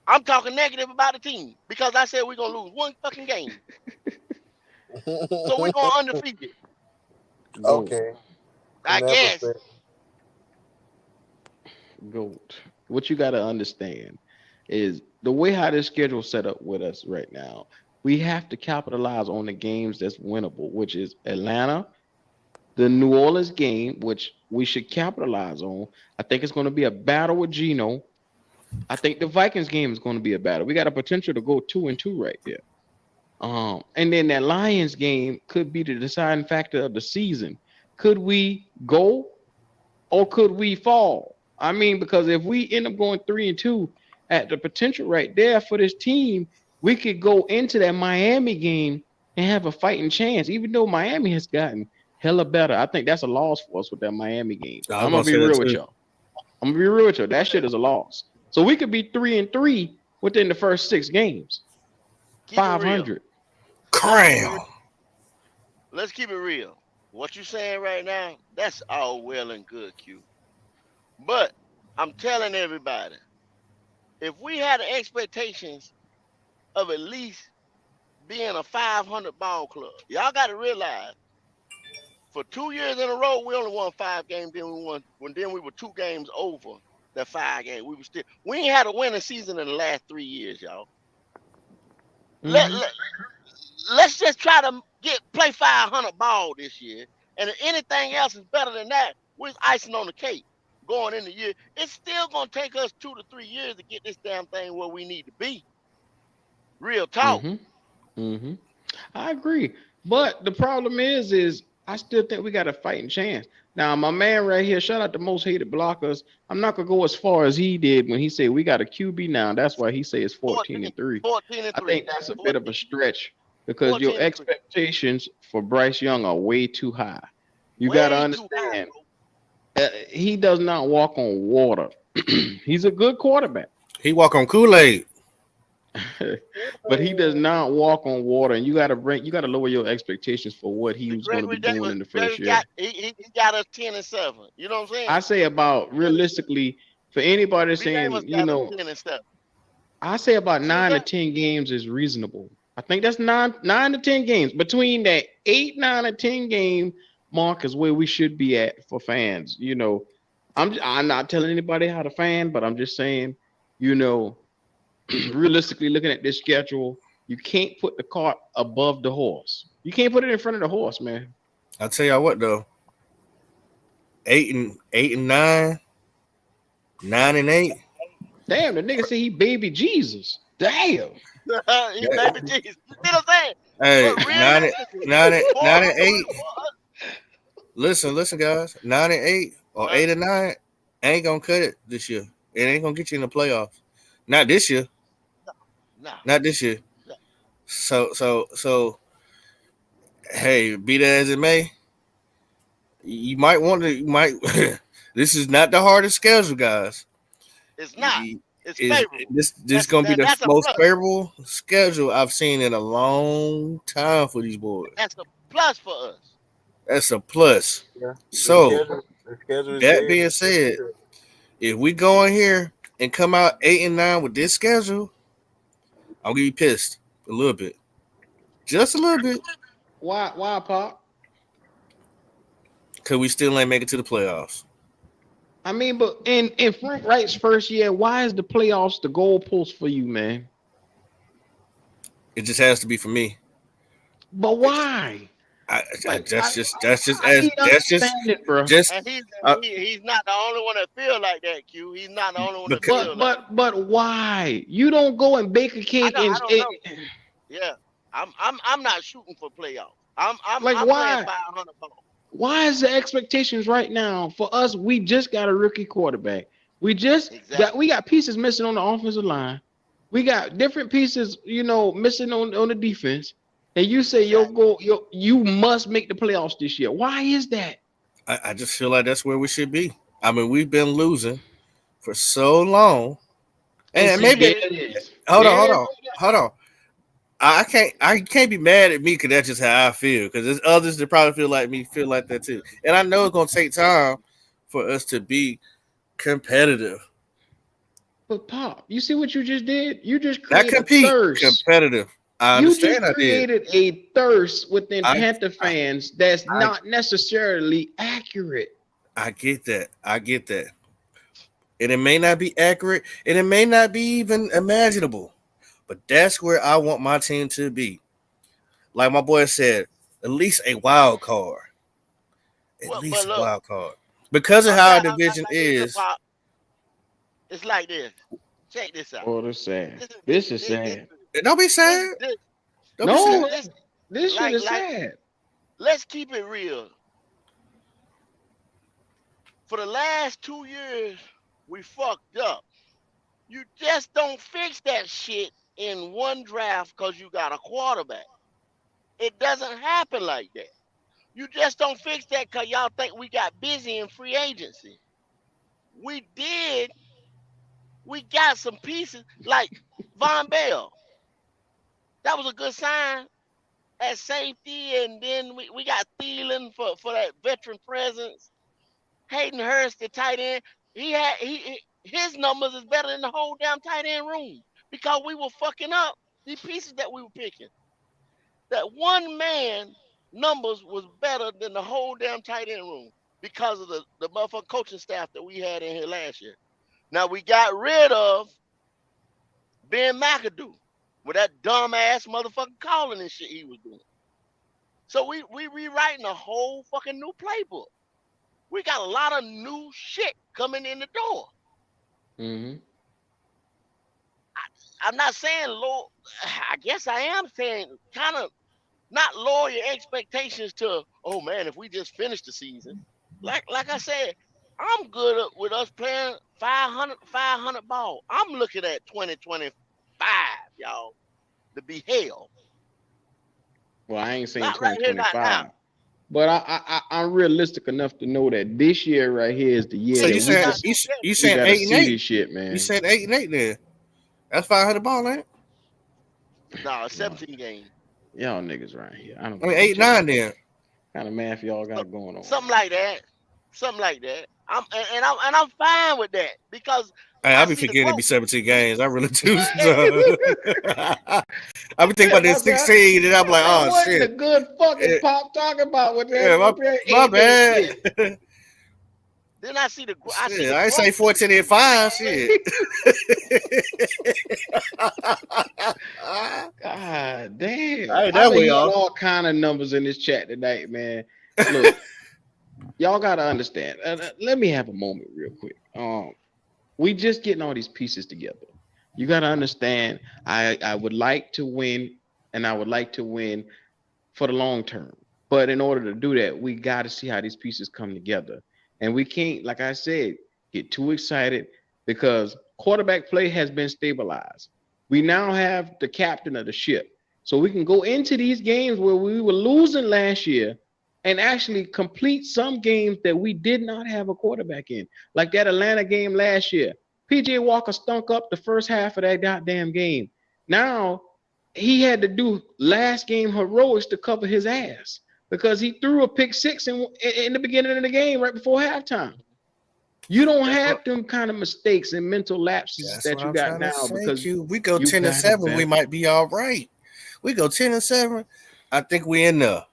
I'm talking negative about the team because I said we're gonna lose one fucking game. So we're going undefeated.
Go.
Okay.
I
From that
guess.
perspective.
Goat. What you got to understand is the way how this schedule set up with us right now. We have to capitalize on the games that's winnable, which is Atlanta, the New Orleans game, which we should capitalize on. I think it's going to be a battle with Geno. I think the Vikings game is going to be a battle. We got a potential to go 2-2 right there. And then that Lions game could be the deciding factor of the season. Could we go or could we fall? I mean, because if we end up going 3-2 at the potential right there for this team, we could go into that Miami game and have a fighting chance, even though Miami has gotten hella better. I think that's a loss for us with that Miami game.
I was
I'm
gonna
gonna be
say that
real with
too.
y'all. I'm gonna be real with you. That shit is a loss. So we could be 3-3 within the first 6 games.
Keep it real.
500.
Let's keep it real.
Cram.
Let's keep it real. What you saying right now, that's all well and good, Q. But I'm telling everybody, if we had the expectations of at least being a 500 ball club, y'all got to realize for 2 years in a row, we only won 5 games. Then we won then we were 2 games over that 5 game. We ain't had a winning season in the last 3 years, y'all. Let,
Mhm.
let let's just try to play 500 ball this year. And if anything else is better than that, we're icing on the cake going in the year. It's still gonna take us 2 to 3 years to get this damn thing where we need to be. Real talk.
Mhm. Mhm. I agree. But the problem is I still think we got a fighting chance. Now, my man right here, shout out to Most Hated Blockers. I'm not gonna go as far as he did when he said we got a QB now. That's why he says it's 14
14,
and 3.
14 and
I
3.
think that's a bit of
14,
a stretch because your
14 and 3.
expectations for Bryce Young are way too high. You gotta
Way too high,
understand,
bro.
he does not walk on water. He's a good quarterback.
He walk on Kool-Aid.
But he does not walk on water, and you gotta lower your expectations for what he
The
was going to be
Gregory
doing
Davis,
in the first
Davis
year.
he got us 10-7. You know what I'm saying?
I say about realistically for anybody
B Davis
saying,
got us 10-7.
I say about
See what I'm
9 to
saying?
10 games is reasonable. I think that's nine to 10 games. Between that 8, 9, and 10 game mark is where we should be at for fans. I'm not telling anybody how to fan, but I'm just saying, you know, realistically looking at this schedule, you can't put the cart above the horse. You can't put it in front of the horse, man.
I tell y'all what though, 8 and 9, 9 and 8.
Damn, the nigga said he baby Jesus. Damn.
He baby Jesus. You see what I'm saying?
Hey,
But
9 and
realistically,
9 and
for
9
us,
and 8. Listen, guys. 9 and 8 or 8 and 9 ain't gonna cut it this year. It ain't gonna get you in the playoffs. Not this year.
no,
Not this year.
no.
So. Hey, be that as it may, you might want to. You might. This is not the hardest schedule, guys.
It's not. It's
Is
favorable.
this gonna be the
That's a
most
plus.
favorable schedule I've seen in a long time for these boys?
That's a plus for us.
That's a plus.
Yeah.
So
The schedule is
that
there.
being said, if we go in here and come out 8 and 9 with this schedule, I'm gonna be pissed a little bit, just a little bit,
Why, Pop?
because we still ain't make it to the playoffs.
I mean, but in Frank Wright's first year, why is the playoffs the goalpost for you, man?
It just has to be for me.
But why? Like,
That's
I need to understand it, bro.
just
And
uh,
he's not the only one that feel like that, Q. He's not the only one that
because
feel like
But why? You don't go and bake a
I
cake
don't
and
I don't know. Yeah. I'm not shooting for playoffs.
Like
I'm playing
why?
500 ball.
Why is the expectations right now for us? We just got a rookie quarterback. We
Exactly.
got pieces missing on the offensive line. We got different pieces, missing on the defense. And you say
Exactly.
you must make the playoffs this year. Why is that?
I just feel like that's where we should be. I mean, we've been losing for so long,
And
and
see,
maybe
there it is.
hold on,
There
hold
it
on, hold on. I can't be mad at me because that's just how I feel. Because there's others that probably feel like that too. And I know it's gonna take time for us to be competitive.
But Pop, you see what you just did? You just
Not
created a
compete,
thirst.
competitive. I
You just
understand. I did.
created a thirst within
I
Panther fans that's
I
not necessarily accurate.
I get that. I get that. And it may not be accurate, and it may not be even imaginable. But that's where I want my team to be. Like my boy said, at least a wild card. At
Well, but
least a
look,
wild card. Because of how our
sometimes
division
like this, hip
is,
hop. It's like this. Check this out.
Oh, that's sad.
This is
This is
this
sad.
don't be
this
sad.
this
Don't be
this
sad.
No,
this
this shit
like
is
like
sad.
let's keep it real. For the last 2 years, we fucked up. You just don't fix that shit in one draft because you got a quarterback. It doesn't happen like that. You just don't fix that because y'all think we got busy in free agency. We did. We got some pieces like Von Bell. That was a good sign at safety, and then we got Thielen for that veteran presence. Hayden Hurst, the tight end, his numbers is better than the whole damn tight end room because we were fucking up the pieces that we were picking. That one man numbers was better than the whole damn tight end room because of the motherfucking coaching staff that we had in here last year. Now we got rid of Ben McAdoo with that dumbass motherfucking calling and shit he was doing. So we rewriting a whole fucking new playbook. We got a lot of new shit coming in the door.
Mm-hmm.
I'm not saying low. I guess I am saying kind of not lower your expectations to, oh man, if we just finish the season. Like I said, I'm good with us playing 500 ball. I'm looking at 2025, y'all, to be hell.
Well, I ain't saying
Not right here, not now.
2025, but I'm realistic enough to know that this year right here is the year
So
that
you
We
saying
not gonna get
you
we
saying
gotta
8 and
see
8?
this shit,
You
man.
said 8 and 8 then. That's 500 ball, ain't it?
no
Y'all,
17 games.
y'all niggas right here. I don't
I mean
care what
8
y'all
9 then.
kind of math y'all got going on.
Something like that. Something like that. I'm fine with that because
Hey, I
I
be
see the
forgetting it
growth.
be 17 games. I really do.
Hey,
I be thinking about this
My bad.
16, and I'm like,
Man,
oh
what in the
shit.
good fucking
Yeah,
Pop talking about with
yeah,
that
my
8 and 8
bad.
shit?
then I see
Shit,
the
I ain't say
growth.
14 and 5. Shit.
God damn.
I ain't
I've
that
been
way
hearing
off.
all kind of numbers in this chat tonight, man. Look, y'all gotta understand. Let me have a moment real quick. We just getting all these pieces together. You gotta understand. I would like to win, and I would like to win for the long term. But in order to do that, we got to see how these pieces come together. And we can't, like I said, get too excited because quarterback play has been stabilized. We now have the captain of the ship. So we can go into these games where we were losing last year and actually complete some games that we did not have a quarterback in. Like that Atlanta game last year. PJ Walker stunk up the first half of that goddamn game. Now he had to do last game heroics to cover his ass because he threw a pick six in the beginning of the game right before halftime. You don't
That's what
have them kind of mistakes and mental lapses
that's
that
what
you
I'm
got
trying to
now
say,
because
Q. We go
you
10 and
got a
7, we
better.
might be all right. We go 10 and 7. I think we in there.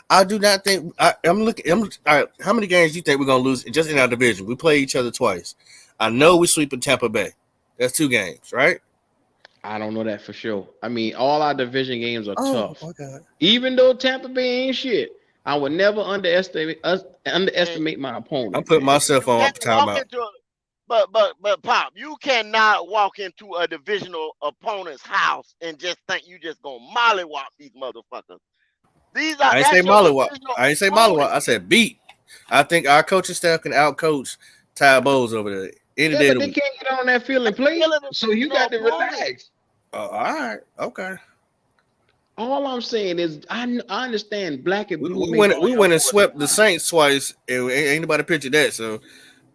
I do not think I'm looking. All right, how many games do you think we're gonna lose just in our division? We play each other twice. I know we sweep in Tampa Bay. That's 2 games, right?
I don't know that for sure. I mean, all our division games are
Oh
tough.
my God.
Even though Tampa Bay ain't shit, I would never underestimate
And
my
I'm
opponent,
putting
man.
myself
you
on
can't walk
timeout.
into but Pop, you cannot walk into a divisional opponent's house and just think you just gonna mollywop these motherfuckers.
I ain't say
That's your
Mollywood.
divisional
I ain't say Mollywood.
opponent.
I said beat. I think our coaching staff can outcoach Ty Bowles over there any
Yeah,
day of
but
the
they
week.
can't get on that field and
That's
play.
still a
So you
divisional
got to
opponent.
relax.
All right, okay.
All I'm saying is I understand black and
We,
blue
we
make
went
all
we
y'all
went and
boys
swept the
fine.
Saints twice, and ain't nobody pictured that. So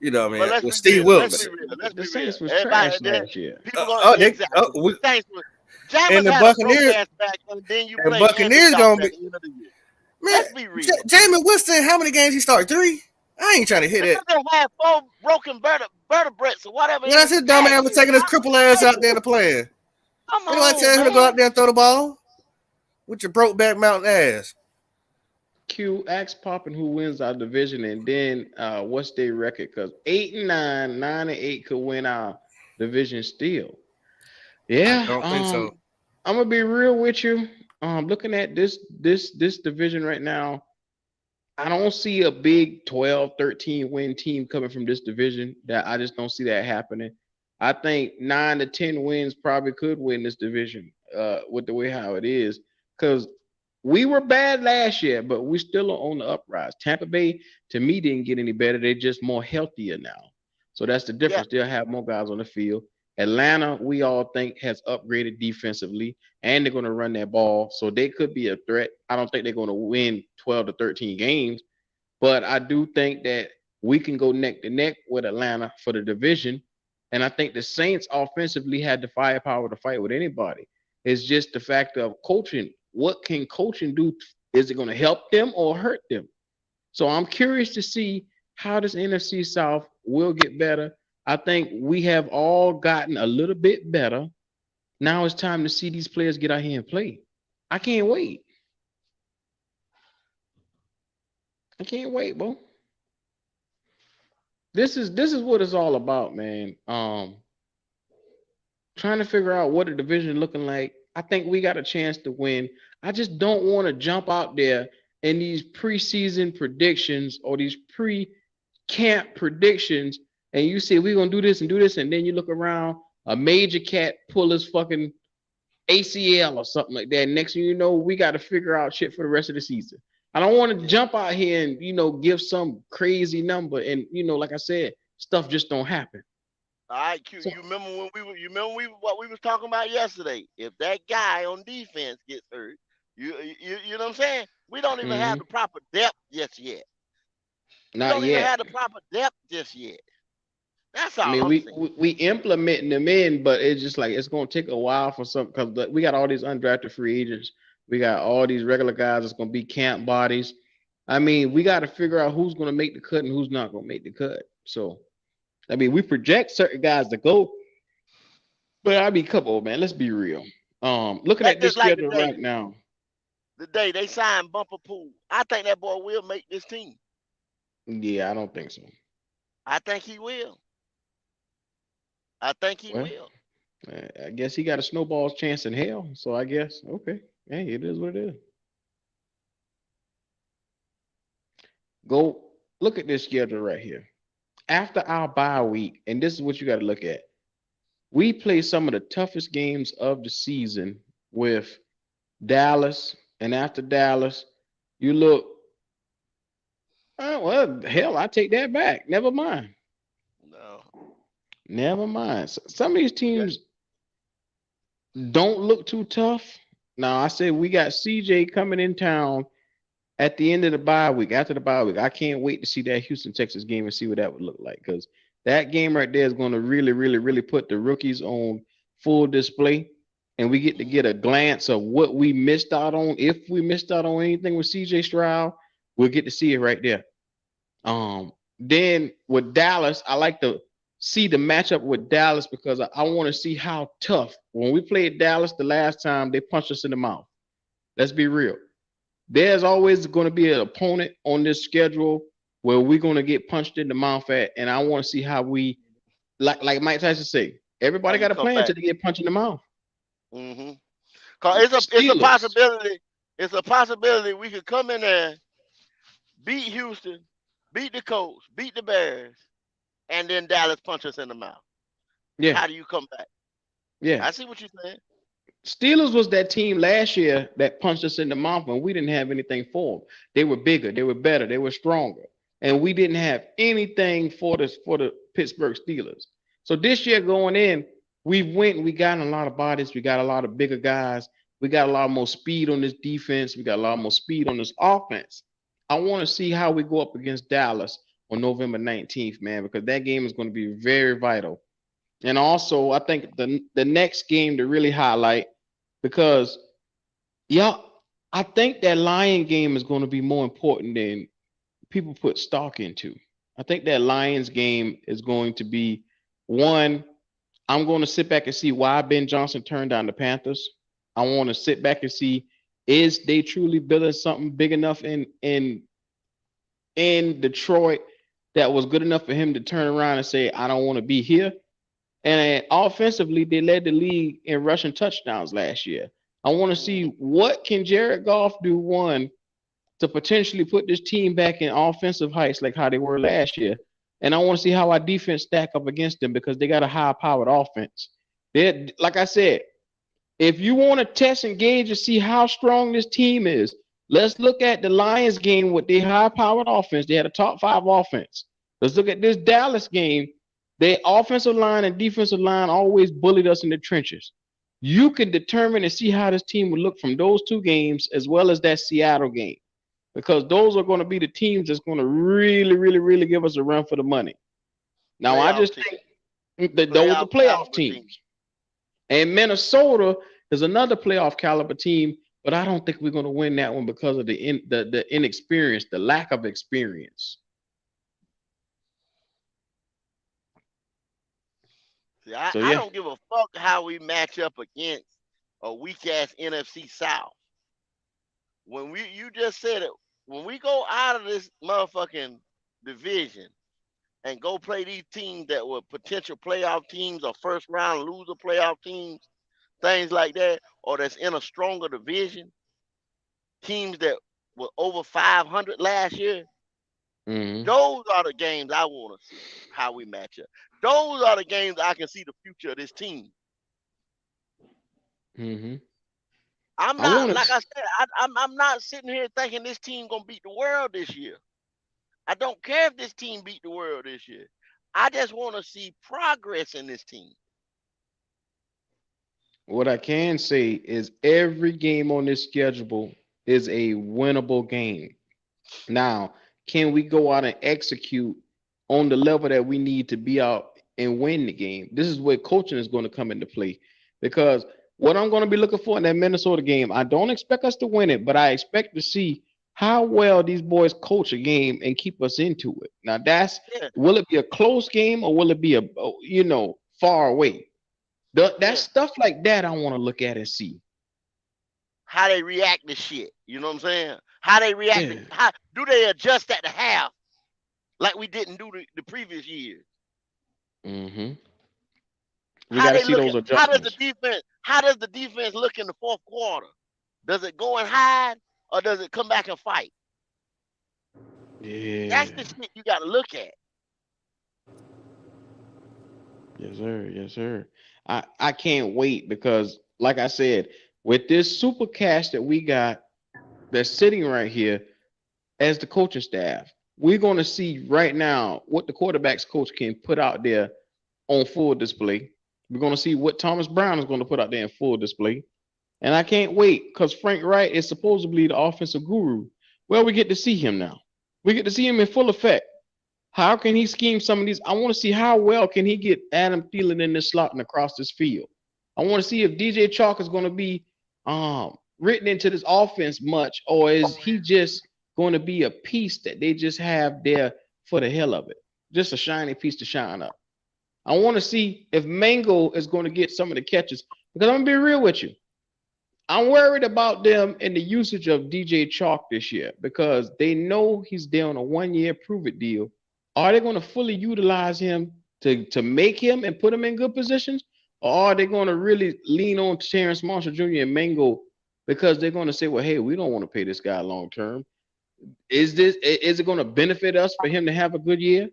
But
man,
let's
with
be
Steve
real.
Yeah,
Let's
but
be
Wilkes
real. Let's
the
be real.
Saints was
Everybody,
trash last year.
exactly. The Saints were. Jameis
and the
had a broke
Buccaneers
ass back, and then you
and
play Andy
Buccaneers gonna
Dalton
be
at the end of the year.
man.
Let's be real.
Jameis Winston, how many games he started? 3. I ain't trying to hit
The
it.
nigga had 4 broken vertebrae or whatever
Yeah,
in
that's
his
his dumb
back.
ass for
Nigga,
taking his crippled ass out there to play.
come
Anybody
on,
tell him to go
man.
out there and throw the ball with your broke back mountain ass?
Q ask popping who wins our division and then what's their record? Because 8-9, 9-8 could win our division still.
I
Yeah,
don't think so.
I'm gonna be real with you. Looking at this division right now, I don't see a big 12, 13 win team coming from this division. That I just don't see that happening. I think 9 to 10 wins probably could win this division, with the way how it is. Because we were bad last year, but we still are on the uprise. Tampa Bay, to me, didn't get any better. They're just more healthier now. So that's the
Yeah,
difference. They'll have more guys on the field. Atlanta, we all think, has upgraded defensively, and they're going to run that ball. So they could be a threat. I don't think they're going to win 12 to 13 games, but I do think that we can go neck to neck with Atlanta for the division. And I think the Saints offensively had the firepower to fight with anybody. It's just the fact of coaching. What can coaching do? Is it going to help them or hurt them? So I'm curious to see how this NFC South will get better. I think we have all gotten a little bit better. Now it's time to see these players get out here and play. I can't wait. I can't wait, bro. This is what it's all about, man. Trying to figure out what the division looking like. I think we got a chance to win. I just don't want to jump out there in these preseason predictions or these pre-camp predictions, and you say we're gonna do this, and then you look around, a major cat pull his fucking ACL or something like that. Next thing you know, we got to figure out shit for the rest of the season. I don't want to
yeah.
jump out here and give some crazy number, and like I said, stuff just don't happen.
All right, Q.
So
You remember when we were? You remember what we was talking about yesterday? If that guy on defense gets hurt, you know what I'm saying? We don't even have
mhm,
the proper depth just yet. We
not
don't even
yet.
have the proper depth just yet. That's
I
all
mean,
I'm
we,
saying.
we we implementing them in, but it's just like it's gonna take a while for some because we got all these undrafted free agents. We got all these regular guys that's gonna be camp bodies. I mean, we got to figure out who's gonna make the cut and who's not gonna make the cut. So, I mean, we project certain guys to go, but I mean, come on, man, let's be real. Looking
That's
at this
just like
schedule right now,
the day they signed Bumper Pool. I think that boy will make this team.
yeah, I don't think so.
I think he will. I think he
Well,
will.
I guess he got a snowball's chance in hell. So I guess okay, hey, it is what it is. Go look at this schedule right here. After our bye week, and this is what you got to look at. We play some of the toughest games of the season with Dallas, and after Dallas, you look. Oh, well, hell, I take that back. Never mind.
No.
Never mind. Some of these
You got
teams don't look too tough. Now I said we got CJ coming in town at the end of the bye week, after the bye week. I can't wait to see that Houston Texas game and see what that would look like because that game right there is going to really, really, really put the rookies on full display, and we get to get a glance of what we missed out on. If we missed out on anything with CJ Stroud, we'll get to see it right there. Then with Dallas, I like to see the matchup with Dallas because I want to see how tough. When we played Dallas the last time, they punched us in the mouth. Let's be real. There's always going to be an opponent on this schedule where we're going to get punched in the mouth at, and I want to see how we like Mike Tyson say.
how
Everybody
you
got a
come
plan
back.
until they get punched in the mouth.
Mm-hmm. Cause it's a
Steelers.
possibility. It's a possibility we could come in there, beat Houston, beat the Colts, beat the Bears, and then Dallas punch us in the mouth.
Yeah,
How do you come back?
yeah.
I see what you're saying.
Steelers was that team last year that punched us in the mouth when we didn't have anything for them. They were bigger, they were better, they were stronger, and we didn't have anything for the Pittsburgh Steelers. So this year going in, we got a lot of bodies, we got a lot of bigger guys, we got a lot more speed on this defense, we got a lot more speed on this offense. I want to see how we go up against Dallas on November 19th, man, because that game is going to be very vital. And also, I think the next game to really highlight because yeah, I think that Lion game is going to be more important than people put stock into. I think that Lions game is going to be one. I'm going to sit back and see why Ben Johnson turned down the Panthers. I want to sit back and see is they truly building something big enough in Detroit that was good enough for him to turn around and say I don't want to be here. And offensively, they led the league in rushing touchdowns last year. I want to see what can Jared Goff do one to potentially put this team back in offensive heights like how they were last year. And I want to see how our defense stack up against them because they got a high-powered offense. They, like I said, if you want to test and gauge and see how strong this team is, let's look at the Lions game with their high-powered offense. They had a top-5 offense. Let's look at this Dallas game. Their offensive line and defensive line always bullied us in the trenches. You can determine and see how this team would look from those two games as well as that Seattle game because those are going to be the teams that's going to really, really, really give us a run for the money. Now, I
Playoff
just
team.
think that those are playoff
Caliber team.
teams. And Minnesota is another playoff caliber team, but I don't think we're going to win that one because of the inexperience, the lack of experience.
See,
So
I
yeah,
don't give a fuck how we match up against a weak ass NFC South. When you just said it, when we go out of this motherfucking division and go play these teams that were potential playoff teams or first round loser playoff teams, things like that, or that's in a stronger division, teams that were over 500 last year,
mm-hmm.
those are the games I want to see how we match up. Those are the games I can see the future of this team.
Mm-hmm.
I'm
I
not,
want
like
to.
I said, I'm not sitting here thinking this team gonna beat the world this year. I don't care if this team beat the world this year. I just want to see progress in this team.
What I can say is every game on this schedule is a winnable game. Now, can we go out and execute on the level that we need to be out and win the game? This is where coaching is going to come into play because what I'm going to be looking for in that Minnesota game, I don't expect us to win it, but I expect to see how well these boys coach a game and keep us into it. Now, that's
Yeah,
will it be a close game or will it be far away? That
yeah.
stuff like that I want to look at and see.
How they react to shit. You know what I'm saying? How they react to,
Yeah.
how do they adjust at the half like we didn't do the previous years?
Mm-hmm. We
How
got to
they
see
look
those
at
adjustments.
how does the defense look in the fourth quarter? Does it go and hide or does it come back and fight? That's
Yeah.
the shit you got to look at.
Yes, sir. Yes, sir. I can't wait because, like I said, with this super cast that we got that's sitting right here as the coaching staff, we're going to see right now what the quarterbacks coach can put out there on full display. We're going to see what Thomas Brown is going to put out there in full display. And I can't wait because Frank Wright is supposedly the offensive guru. Well, we get to see him now. We get to see him in full effect. How can he scheme some of these? I want to see how well can he get Adam Thielen in this slot and across this field. I want to see if DJ Chalk is going to be written into this offense much, or is he just going to be a piece that they just have there for the hell of it, just a shiny piece to shine up. I want to see if Mango is going to get some of the catches because I'm gonna be real with you. I'm worried about them and the usage of DJ Chalk this year because they know he's there on a 1 year prove it deal. Are they going to fully utilize him to make him and put him in good positions? Or are they going to really lean on Terrence Marshall Jr. and Mango because they're going to say, well, hey, we don't want to pay this guy long term. Is it going to benefit us for him to have a good year?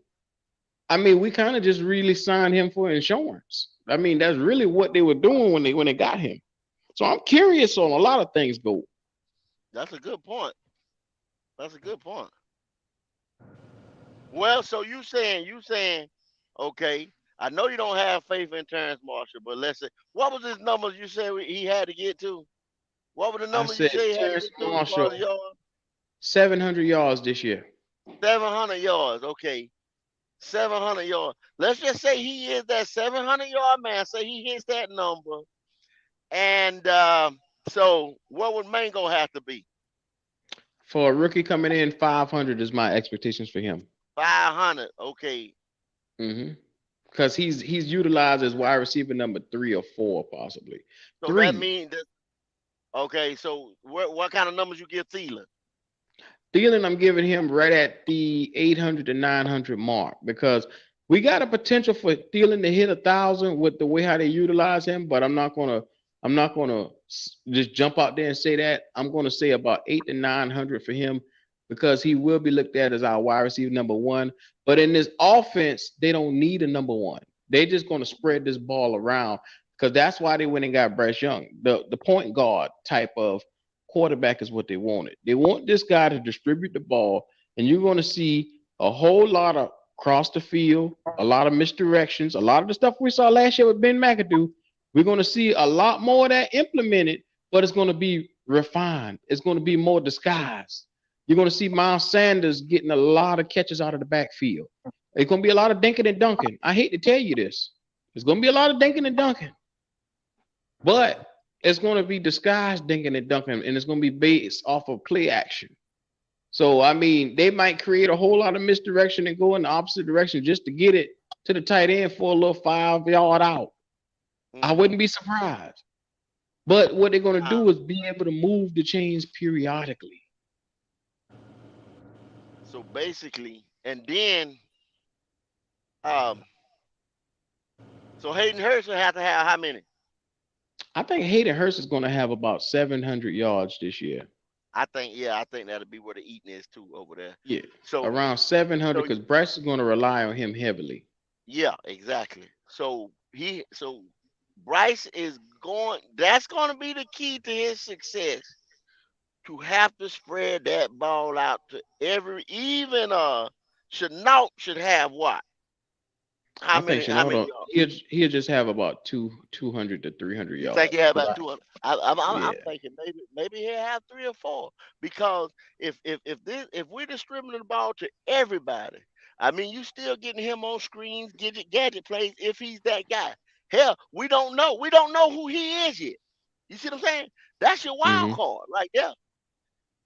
I mean, we kind of just really signed him for insurance. I mean, that's really what they were doing when they got him. So I'm curious on a lot of things go.
That's a good point. That's a good point. Well, so you saying, okay. I know you don't have faith in Terrence Marshall, but let's say, what was his numbers you said he had to get to? What were the
I
numbers you
said
say he had to
Terrence
get to as far as
Marshall,
yards?
700 yards this year.
700 yards. Okay, 700 yards. Let's just say he is that 700-yard man. Say he hits that number, and so what would Mango have to be?
For a rookie coming in, 500 is my expectations for him.
500. Okay,
Mm-hmm. Because he's utilized as wide receiver number 3 or 4, possibly
so that
3.
means that. Okay, so what kind of numbers you give Thielen?
Thielen, I'm giving him right at the 800 to 900 mark because we got a potential for Thielen to hit 1,000 with the way how they utilize him. But I'm not gonna just jump out there and say that. I'm gonna say about 8 to 900 for him because he will be looked at as our wide receiver number 1. But in this offense, they don't need a number 1. They're just gonna spread this ball around because that's why they went and got Bryce Young, the point guard type of quarterback is what they wanted. They want this guy to distribute the ball, and you're going to see a whole lot of cross the field, a lot of misdirections, a lot of the stuff we saw last year with Ben McAdoo. We're going to see a lot more of that implemented, but it's going to be refined. It's going to be more disguised. You're going to see Miles Sanders getting a lot of catches out of the backfield. It's going to be a lot of dinking and dunking. I hate to tell you this. There's going to be a lot of dinking and dunking. But it's going to be disguised dinking and dunking, and it's going to be based off of play action. So, I mean, they might create a whole lot of misdirection and go in the opposite direction just to get it to the tight end for a little 5 yard out. I
Hmm.
wouldn't be surprised. But what they're going to
Uh,
do is be able to move the chains periodically.
so basically, and then um, so Hayden Hurst will have to have how many?
I think Hayden Hurst is going to have about 700 yards this year.
I think that'll be where the eating is too over there.
Yeah,
So
around 700
so
because Bryce is going to rely on him heavily.
yeah, exactly. So Bryce is going. That's going to be the key to his success. To have to spread that ball out to every, even Chenault should have what? How
I think
many? How many
Shinoda
yards?
he'll just have about 200 to 300
You think he
yards.
had
Cause
about 200? I'm
yeah,
thinking maybe he'll have 3 or 4 because if we're distributing the ball to everybody, I mean you still getting him on screens, gadget plays if he's that guy. Hell, we don't know who he is yet. You see what I'm saying? That's your wild
hmm
card right there.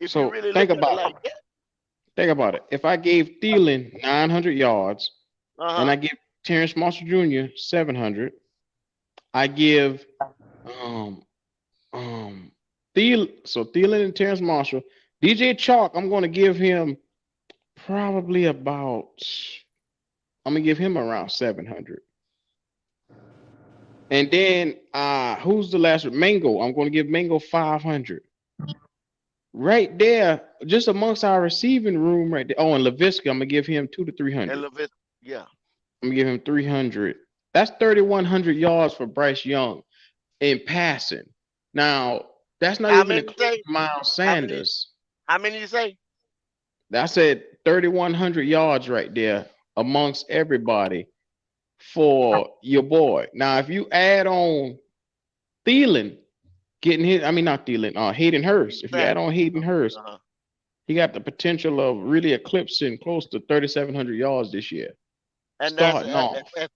If you
So
really look at it like that.
think about it. If I gave Thielen 900 yards
Uh
and
huh.
I give Terrence Marshall Jr. 700, I give um um Thielen and Terrence Marshall, DJ Chalk. I'm going to give him probably about. I'm gonna give him around 700. And then who's the last one? Mango. I'm going to give Mango 500. Right there, just amongst our receiving room, right there. Oh, and Lavisca, I'm gonna give him two to three
And
hundred.
Levis, yeah.
I'm gonna give him 300. That's 3,100 yards for Bryce Young in passing. Now, that's not
How
even
many you
including
say?
Miles
How many?
Sanders.
How many you say?
That's at 3,100 yards right there amongst everybody for your boy. Now, if you add on Thielen getting hit, I mean not Thielen, Hayden Hurst. If you add
Sanders.
on Hayden Hurst,
Uh-huh.
he got the potential of really eclipsing close to 3,700 yards this year,
And that's
starting off.
at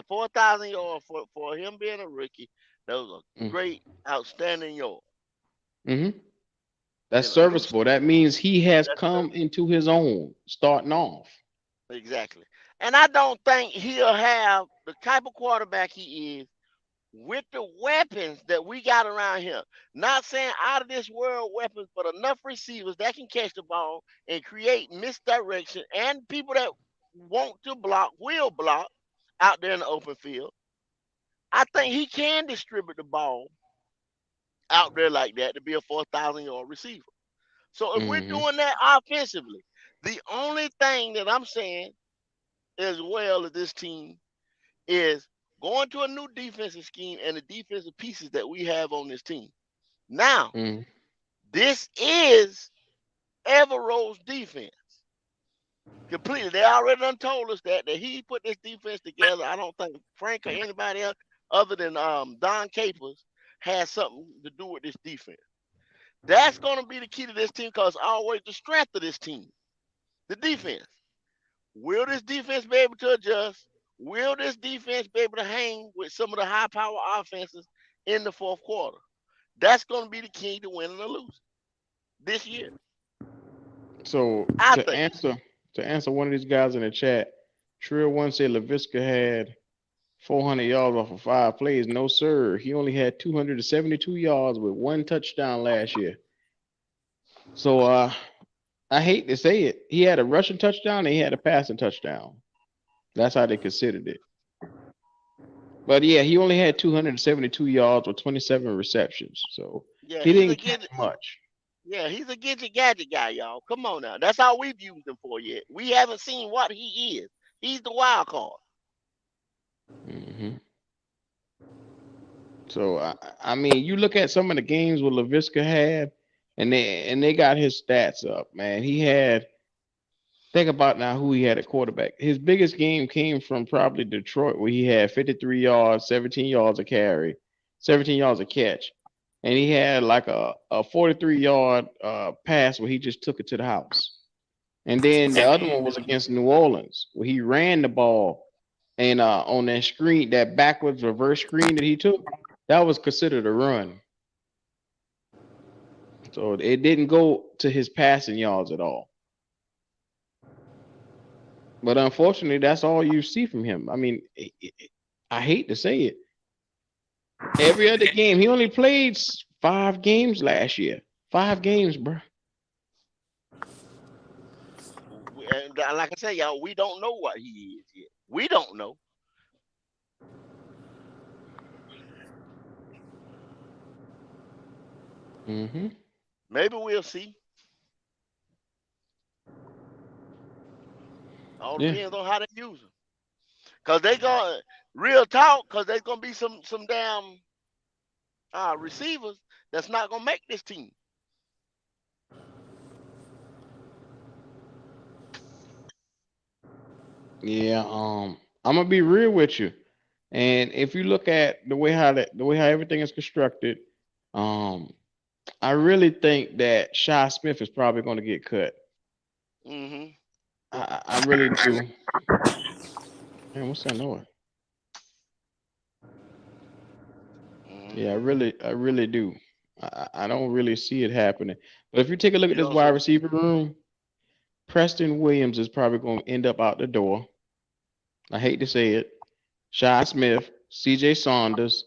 4,000 yards for him being a rookie. Those are
Mm,
great, outstanding yards.
hmm That's
You know, you
serviceable. That means he has
that's
come into his own starting off.
exactly. And I don't think he'll have the type of quarterback he is with the weapons that we got around here. Not saying out of this world weapons, but enough receivers that can catch the ball and create misdirection, and people that want to block will block out there in the open field. I think he can distribute the ball out there like that to be a 4,000-yard receiver. So if we're
Hmm
doing that offensively, the only thing that I'm saying as well as this team is going to a new defensive scheme and the defensive pieces that we have on this team. Now,
Mm.
this is Evero's defense. Completely. They already done told us that he put this defense together. I don't think Frank or anybody else other than Don Capers has something to do with this defense. That's going to be the key to this team because always the strength of this team, the defense. Will this defense be able to adjust? Will this defense be able to hang with some of the high power offenses in the fourth quarter? That's going to be the key to winning or losing this year.
So
I
to
think.
answer one of these guys in the chat, Trill one said LaVisca had 400 yards off of 5 plays. No, sir. He only had 272 yards with 1 touchdown last year. So I hate to say it. He had a rushing touchdown and he had a passing touchdown. That's how they considered it. But yeah, he only had 272 yards with 27 receptions. So
Yeah,
he didn't catch much.
Yeah, he's a gadget gadget guy, y'all. Come on now. That's all we've used him for yet. We haven't seen what he is. He's the wild card.
Mm-hmm. So I mean, you look at some of the games where LaVisca had, and they got his stats up, man. He had, think about now who he had at quarterback. His biggest game came from probably Detroit, where he had 53 yards, 17 yards a carry, 17 yards a catch, and he had like a 43-yard pass where he just took it to the house. And then the other one was against New Orleans, where he ran the ball, and on that screen, that backwards reverse screen that he took, that was considered a run. So it didn't go to his passing yards at all. But unfortunately, that's all you see from him. I mean, I hate to say it. Every other game, he only played 5 games last year. 5 games, bro.
And like I said, y'all, we don't know what he is yet. We don't know.
Mm-hmm.
Maybe we'll see. All depends on how they use him. Cause they gonna real talk. Cause there's gonna be some damn receivers that's not gonna make this team.
Yeah. I'm gonna be real with you. And if you look at the way how everything is constructed, I really think that Shy Smith is probably going to get cut.
Mm-hmm.
I really do. Man, what's that noise?
Mm-hmm.
Yeah, I really do. I don't really see it happening. But if you take a look at
You
this
know,
wide
so
receiver room, Preston Williams is probably going to end up out the door. I hate to say it. Shy Smith, CJ Saunders.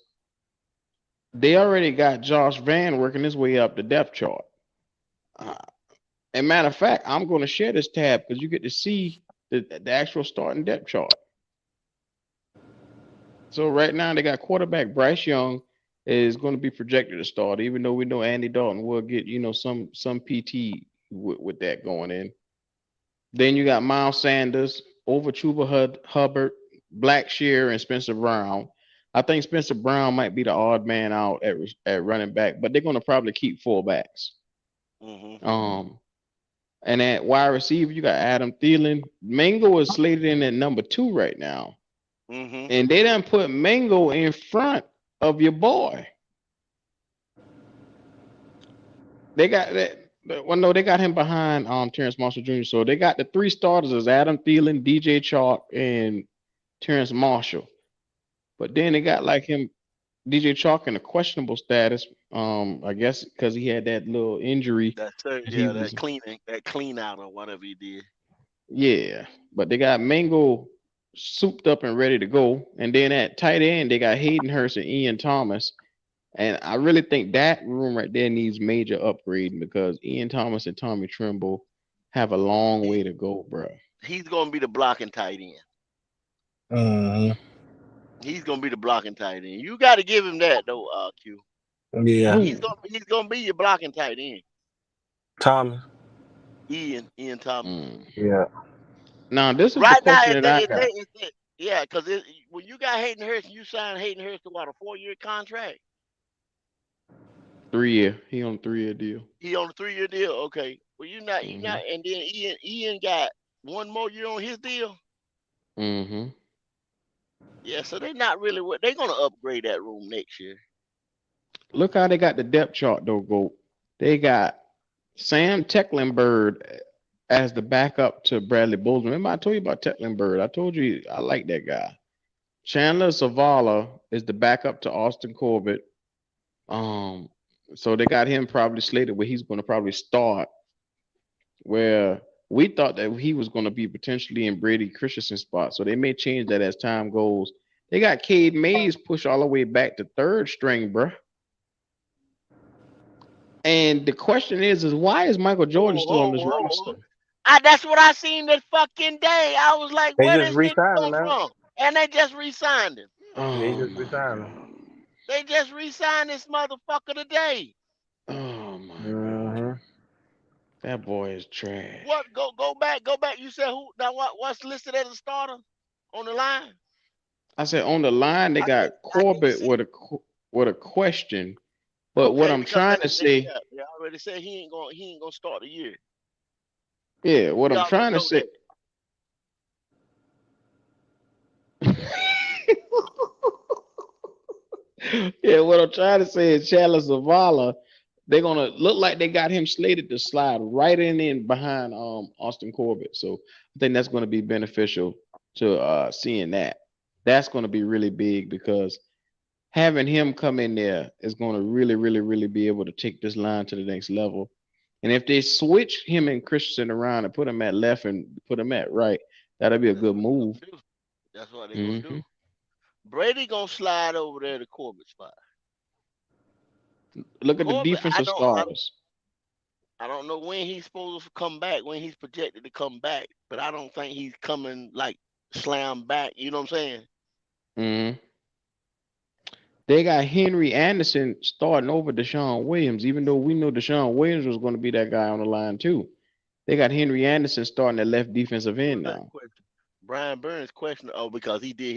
They already got Josh Van working his way up the depth chart. Uh, and matter of fact, I'm going to share this tab because you get to see the actual starting depth chart. So right now they got quarterback Bryce Young is going to be projected to start, even though we know Andy Dalton will get some PT with that going in. Then you got Miles Sanders, over Chuba Hubbard, Blackshear, and Spencer Brown. I think Spencer Brown might be the odd man out at running back, but they're going to probably keep fullbacks.
mm-hmm.
And at wide receiver, you got Adam Thielen. Mango is slated in at number 2 right now.
Mm-hmm.
And they done put Mango in front of your boy. They got that. Well, no, they got him behind Terrence Marshall Jr. So they got the 3 starters as Adam Thielen, DJ Chark, and Terrence Marshall. But then they got like him, DJ Chark, in a questionable status. I guess because he had that little injury.
That clean out or whatever he did.
Yeah, but they got Mango souped up and ready to go. And then at tight end, they got Hayden Hurst and Ian Thomas. And I really think that room right there needs major upgrading because Ian Thomas and Tommy Tremble have a long way to go, bro.
He's gonna be the blocking tight end.
Mm-hmm.
He's gonna be the blocking tight end. You got to give him that though, Q.
Yeah.
He's gonna be your blocking tight end.
Thomas.
Ian Thomas.
Yeah.
Now, this is the
Right now,
question that I got.
yeah, because when you got Hayden Hurst, you signed Hayden Hurst to what, a 4-year contract?
3 year. He on a 3 year deal.
He on a 3-year deal. Okay. Well, you
Mm-hmm.
not, and then Ian got one more year on his deal.
Mm-hmm.
Yeah, so they're not really what they're gonna upgrade that room next year.
Look how they got the depth chart though, go. They got Sam Tecklenburg as the backup to Bradley Bozeman. Remember I told you about Tecklenburg. I told you I like that guy. Chandler Zavala is the backup to Austin Corbett. Um, so they got him probably slated where he's going to probably start. Where we thought that he was going to be potentially in Brady Christensen's spot. So they may change that as time goes. They got Cade Mays pushed all the way back to third string, bruh. And the question is why is Michael Jordan still on this roster?
That's what I seen that fucking day. I was like,
They
where
just
this nigga
re-signed him
come
now.
from? And they just re-signed him.
They
Oh
just
my
re-signed him.
god.
They just re-signed this motherfucker today.
Oh my god.
Mm-hmm.
That boy is trash.
What? Go back. You said who? Now what's listed as a starter on the line?
I said on the line they got
I can't
Corbett
see.
with a question. But what
Okay,
I'm
because
trying to say,
they already said he ain't gonna start the year.
yeah, what
We
I'm
already
trying to
know
say.
that.
Yeah, what I'm trying to say is Chandler Zavala, they're gonna look like they got him slated to slide right in behind Austin Corbett. So I think that's gonna be beneficial to seeing that. That's gonna be really big because having him come in there is gonna really, really, really be able to take this line to the next level. And if they switch him and Christensen around and put him at left and put him at right, that'll be a
That's
good
what they're
move.
gonna do. That's what they're gonna
Hmm.
do. Brady gonna slide over there to Corbett spot.
Look at the
Corbett,
defensive starters.
I don't know when he's supposed to come back, when he's projected to come back, but I don't think he's coming like slam back. You know what I'm saying?
Hmm. They got Henry Anderson starting over Deshaun Williams, even though we know Deshaun Williams was going to be that guy on the line too. They got Henry Anderson starting at left defensive
Who
end
was that
now.
question? Brian Burns question. Oh, because he did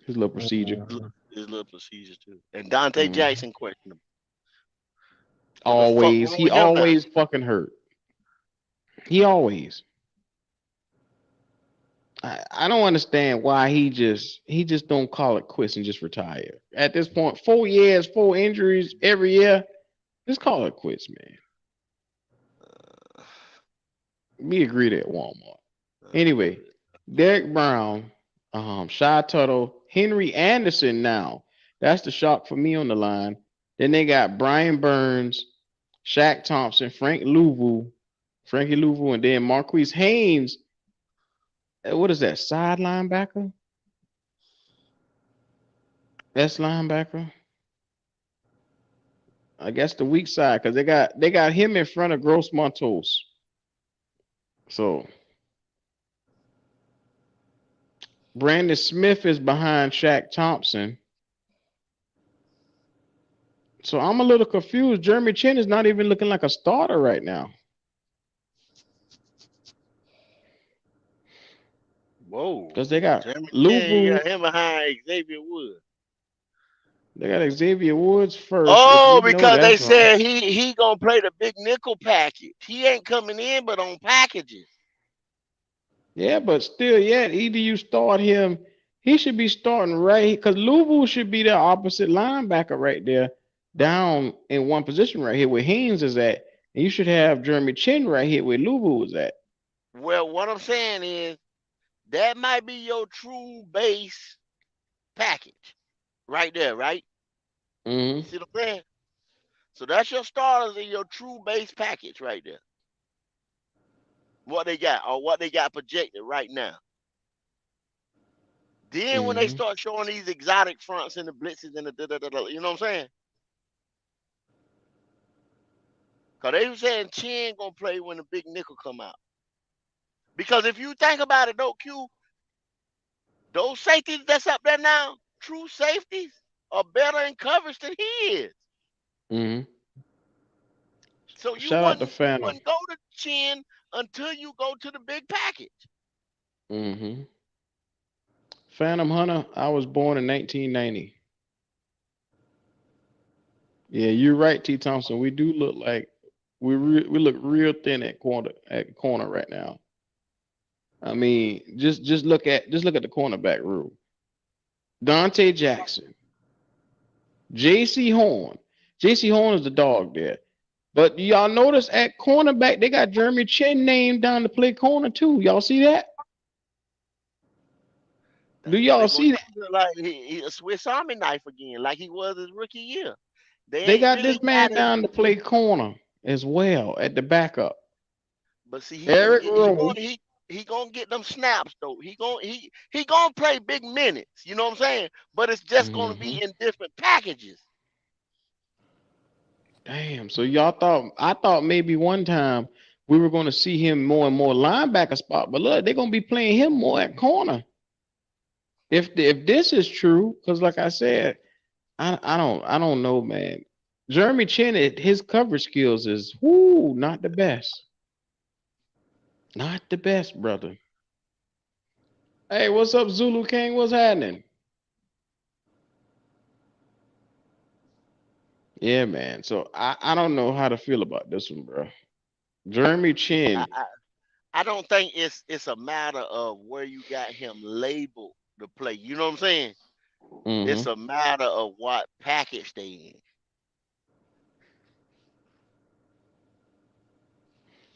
His little procedure.
his little procedure too. And Dante
Hmm.
Jackson questioned him. What the fuck
Always,
wrong
he
with him now?
always fucking hurt. He always. I don't understand why he just don't call it quits and just retire. At this point, 4 years, 4 injuries every year. Just call it quits, man. We agreed at Walmart. Anyway, Derek Brown, Shy Tuttle, Henry Anderson now. That's the shock for me on the line. Then they got Brian Burns, Shaq Thompson, Frankie Louvu, and then Marquise Haynes. What is that? Side linebacker? S linebacker? I guess the weak side because they got him in front of Gross Montos. So Brandon Smith is behind Shaq Thompson. So I'm a little confused. Jeremy Chin is not even looking like a starter right now.
Whoa.
Because they got
Jeremy Chin,
Luvu,
yeah, him behind Xavier Woods.
they got Xavier Woods first, which
Oh,
we know
because they
that's wrong.
said he gonna play the big nickel package. He ain't coming in but on packages.
Yeah, but still, yet either you start him, he should be starting right because Luvu should be the opposite linebacker right there, down in one position right here where Haynes is at, and you should have Jeremy Chin right here where Luvu is at.
Well, what I'm saying is that might be your true base package right there, right? You
Mm-hmm.
see what I'm saying? So that's your starters in your true base package right there. What they got or what they got projected right now. Then when they
Mm-hmm.
start showing these exotic fronts and the blitzes and the you know what I'm saying? Cause they were saying Chin gonna play when the big nickel come out. Because if you think about it though, Q, those safeties that's up there now, true safeties, are better in coverage than he is.
Mm-hmm.
So
Shout out to
you
Phantom.
wouldn't go to chin until you go to the big package.
Mm-hmm. Phantom Hunter, I was born in 1990. Yeah, you're right, T. Thompson. We do look like we look real thin at corner right now. I mean, just look at the cornerback room. Dante Jackson, J.C. Horn. J.C. Horn is the dog there. But y'all notice at cornerback they got Jeremy Chin named down to play corner too. Y'all see that? Do
They're
y'all
gonna
see that?
use it like he a Swiss Army knife again, like he was his rookie year. They
They
ain't
got
really
this man
got him.
down to play corner as well at the backup.
But see, he gonna
Eric
get he
Rowe.
gonna he gonna get them snaps though. He gonna play big minutes. You know what I'm saying? But it's just gonna
Hmm.
be in different packages.
Damn. So y'all thought I thought maybe one time we were going to see him more and more linebacker spot, but look, they're going to be playing him more at corner. If this is true, because like I said, I don't know, man. Jeremy Chin, his coverage skills is not the best. Not the best, brother. Hey, what's up, Zulu King? What's happening? Yeah, man. So I don't know how to feel about this one, bro. Jeremy
I,
Chin.
I I don't think it's a matter of where you got him labeled to play. You know what I'm saying? It's
Hmm.
a matter of what package they in.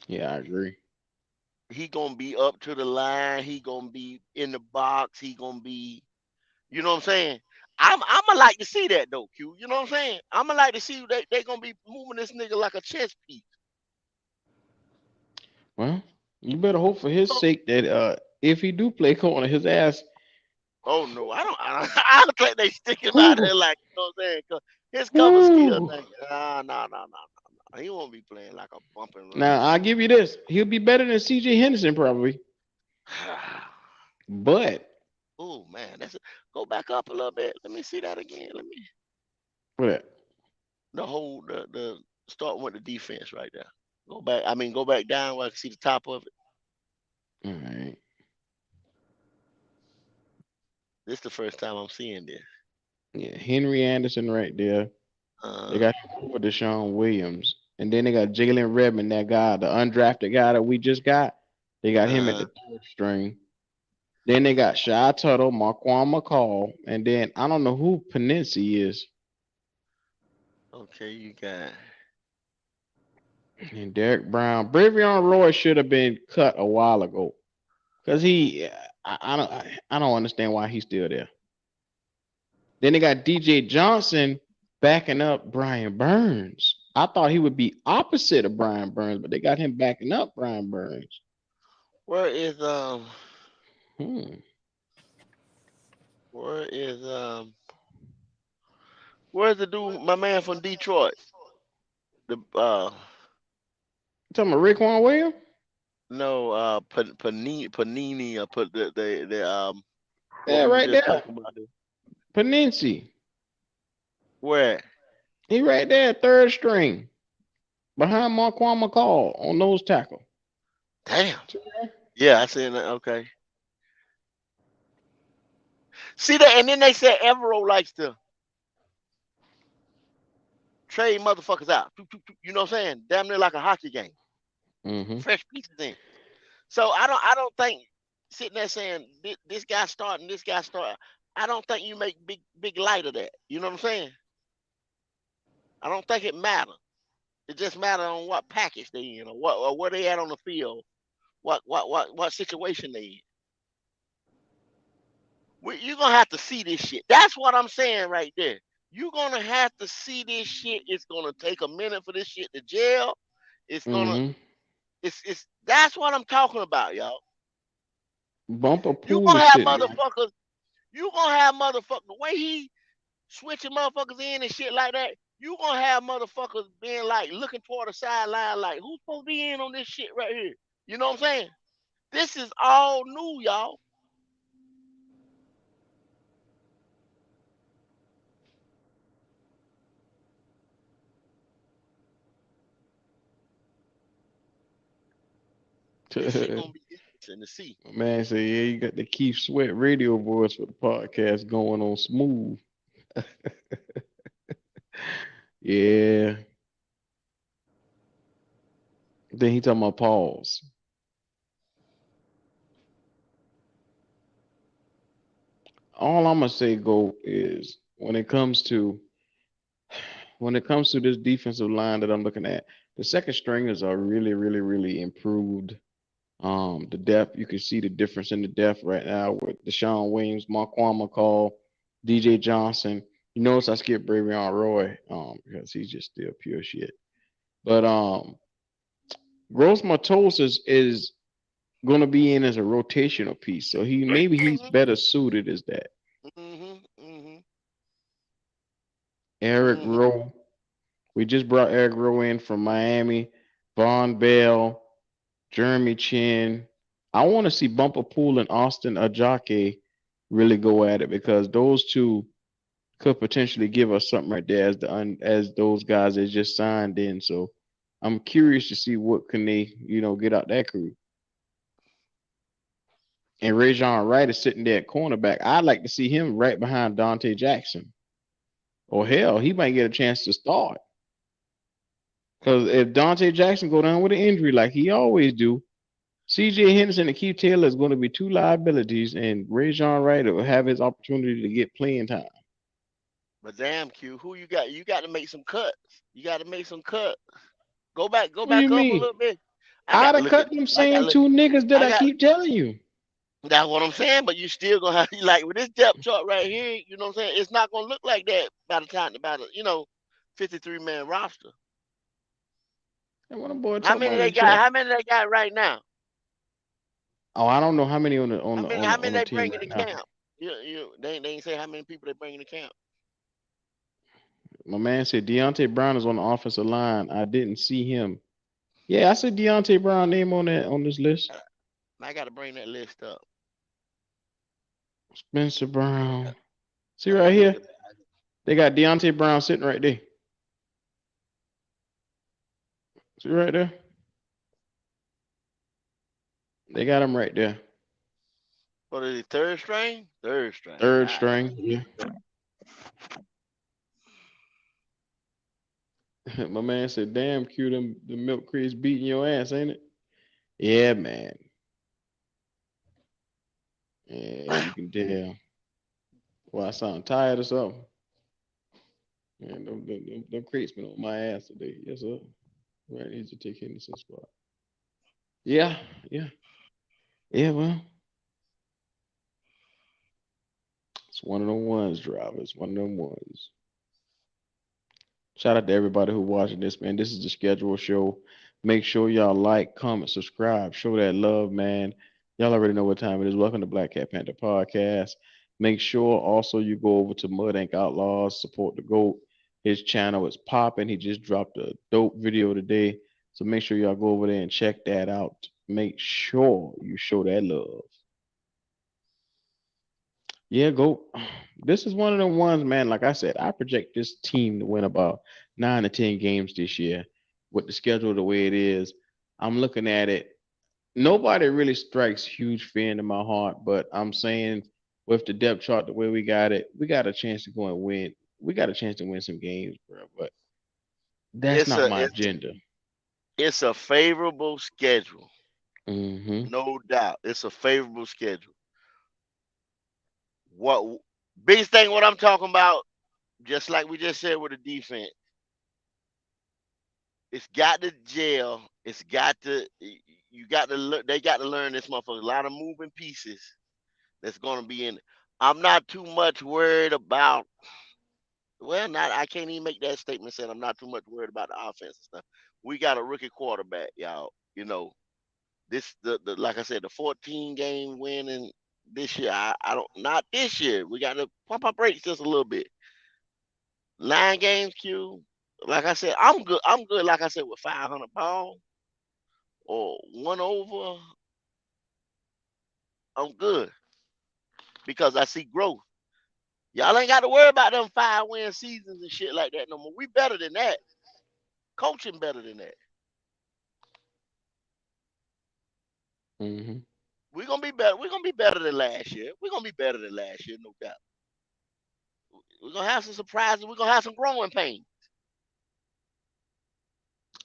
Yeah, I agree.
He gonna be up to the line. He gonna be in the box. He gonna be, you know what I'm saying? I'ma like to see that though, Q. You know what I'm saying? I'ma like to see they gonna be moving this nigga like a chess piece.
Well, you better hope for his
So,
sake that if he do play corner, his ass.
oh no, I don't think they stick him out
Whoo,
there like you know what I'm saying? 'Cause his cover skill
whoo.
thing. No. He won't be playing like a bump and run.
Now I'll give you this. He'll be better than C.J. Henderson probably, but
Oh man, go back up a little bit. Let me see that again. Let me
what?
the start with the defense right there. Go back. I mean, go back down where I can see the top of it.
All right.
This is the first time I'm seeing this.
Yeah, Henry Anderson right there. They
Uh,
got over Deshaun Williams, and then they got Jalen Redmond, that guy, the undrafted guy that we just got. They got him at
uh,
the third string. Then they got Shy Tuttle, Marquand McCall, and then I don't know who Panensi is,
okay, you got.
and Derek Brown. Bravion Roy should have been cut a while ago because I don't understand why he's still there. Then they got DJ Johnson backing up Brian Burns. I thought he would be opposite of Brian Burns, but they got him backing up Brian Burns.
Where is
Hmm.
where is where's the dude? My man from Detroit. The
You talking about Raekwon Williams?
no Panini put the what
Yeah,
we were
right
just
there.
talking about.
Panensi.
Where?
He right there, third string, behind Marquand McCall on nose tackle.
Damn. Yeah, I seen that. Okay. See that, and then they said Evero likes to trade motherfuckers out. You know what I'm saying? Damn near like a hockey game.
Mm-hmm.
Fresh pieces in. So I don't think sitting there saying this guy starting, this guy starting. I don't think you make big light of that. You know what I'm saying? I don't think it matters. It just matters on what package they in, or where they at on the field, what situation they in. You're gonna have to see this shit. That's what I'm saying right there. You're gonna have to see this shit. It's gonna take a minute for this shit to gel. It's gonna
Mm-hmm.
it's that's what I'm talking about, y'all.
Bumper
You
pool
gonna
is
have
sitting there.
motherfuckers. You gonna have motherfuckers. The way he switching motherfuckers in and shit like that. You gonna have motherfuckers being like looking toward the sideline, like who's supposed to be in on this shit right here? You know what I'm saying? This is all new, y'all. This shit gonna be interesting to see.
My man say, yeah, you got the Keith Sweat radio voice for the podcast going on smooth. Yeah. Then he talking about pause. All I'm gonna say, go is when it comes to this defensive line that I'm looking at, the second stringers are really, really, really improved. The depth, you can see the difference in the depth right now with Deshaun Williams, Marquand McCall, DJ Johnson. You notice I skipped Bravion Roy, because he's just still pure shit. But Gross Matos is gonna be in as a rotational piece. So he's
Mhm.
better suited as that.
Mhm. Mhm.
Eric
Mhm.
Rowe. We just brought Eric Rowe in from Miami. Von Bell, Jeremy Chin. I want to see Bumper Pool and Austin Ajake really go at it because those two could potentially give us something right there as those guys that just signed in. So I'm curious to see what can they get out that crew. And Rajon Wright is sitting there at cornerback. I'd like to see him right behind Dante Jackson. Or hell, he might get a chance to start. Because if Dante Jackson go down with an injury like he always do, CJ Henderson and Keith Taylor is going to be two liabilities, and Rajon Wright will have his opportunity to get playing time.
But damn, Q, who you got? You got to make some cuts. You got to make some cuts. Go
What do you
back up a
mean?
little bit. I got
I'd
to
have
look at.
cut them
I got to
same
look.
two niggas that
I
I
got.
keep telling you.
That's what I'm saying. But you still gonna have like with this depth chart right here. You know what I'm saying? It's not gonna look like that by the time about it. 53-man roster.
And what them boy
How
talking
many
about
they
in
got?
chat?
How many they got right now?
Oh, I don't know how many on the on
How
the
many?
on the
How many
on the
they
team
bringing
right
to
now.
camp? They ain't say how many people they bringing to camp.
My man said Deontay Brown is on the offensive line. I didn't see him. Yeah, I said Deontay Brown name on this list.
I got to bring that list up.
Spencer Brown. See
I
right
got to look
here?
at that.
They got Deontay Brown sitting right there. See right there? They got him right there.
What is it? Third string? Third string.
Third
All right.
string. Yeah. My man said, damn, Q, them the milk crates beating your ass, ain't it? Yeah, man. Yeah, you can tell. Well, I sound tired or something. Man, them crates been on my ass today. Yes, sir. Right, need to take Henderson spot. Yeah, yeah. Yeah, well, it's one of them ones, drivers. One of them ones. Shout out to everybody who watching this, man. This is the schedule show. Make sure y'all like, comment, subscribe, show that love, man. Y'all already know what time it is. Welcome to Black Cat Panther Podcast. Make sure also you go over to Mud Ink Outlaws, support the GOAT. His channel is popping. He just dropped a dope video today. So make sure y'all go over there and check that out. Make sure you show that love. Yeah, go. This is one of the ones, man. Like I said, I project this team to win about 9 to 10 games this year with the schedule the way it is. I'm looking at it. Nobody really strikes huge fear into my heart, but I'm saying with the depth chart the way we got it, we got a chance to go and win. We got a chance to win some games, bro. But that's
It's
not
a
my
it's
agenda.
it's a favorable schedule.
Hmm.
No doubt. It's a favorable schedule. What biggest thing what I'm talking about, just like we just said with the defense, it's got to gel. It's got to you got to they got to learn this motherfucker. A lot of moving pieces that's gonna be in it. I'm not too much worried about not I can't even make that statement saying I'm not too much worried about the offense and stuff. We got a rookie quarterback, y'all. This the like I said, the 14 game winning this year. I don't not this year. We got to pump our brakes just a little bit. 9 games, Q. Like I said, I'm good. I'm good. Like I said, with 500 pounds or one over, I'm good because I see growth. Y'all ain't got to worry about them 5-win seasons and shit like that no more. We better than that. Coaching better than that.
Mm-hmm.
We're gonna be better. We're gonna be better than last year. We're gonna be better than last year, no doubt. We're gonna have some surprises. We're gonna have some growing pains.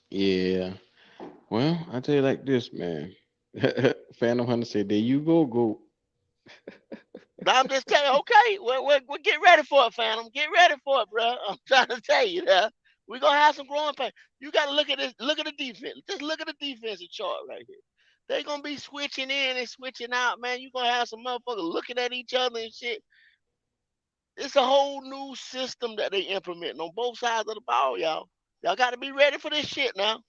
Yeah. Well, I tell you like this, man. Phantom Hunter said, "There you go."
Now I'm just telling you, okay, we'll get ready for it, Phantom. Get ready for it, bro. I'm trying to tell you that we're gonna have some growing pains. You gotta look at this. Look at the defense. Just look at the defensive chart right here. They gonna be switching in and switching out, man. You gonna have some motherfuckers looking at each other and shit. It's a whole new system that they implementing on both sides of the ball, y'all. Y'all got to be ready for this shit now.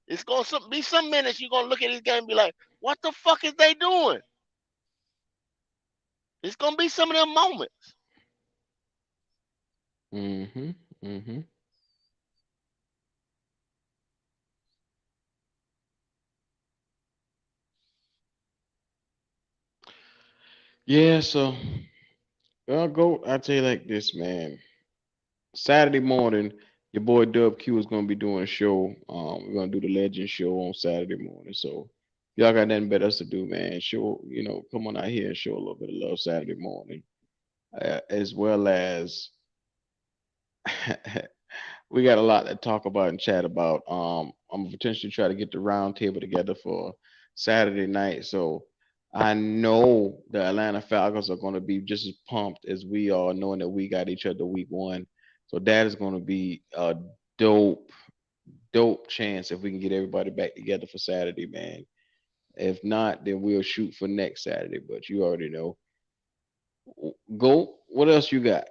It's gonna be some minutes you're gonna look at this game and be like, "What the fuck is they doing?" It's gonna be some of them moments.
Mm-hmm. Mm-hmm. Yeah. So, well, go. I tell you like this, man. Saturday morning, your boy Dub Q is gonna be doing a show. We're gonna do the Legend Show on Saturday morning. So, y'all got nothing better else to do, man. Show, come on out here and show a little bit of love Saturday morning, as well as we got a lot to talk about and chat about. I'm potentially try to get the round table together for Saturday night. So I know the Atlanta Falcons are going to be just as pumped as we are, knowing that we got each other week one. So that is going to be a dope, dope chance if we can get everybody back together for Saturday, man. If not, then we'll shoot for next Saturday. But you already know. Go. What else you got?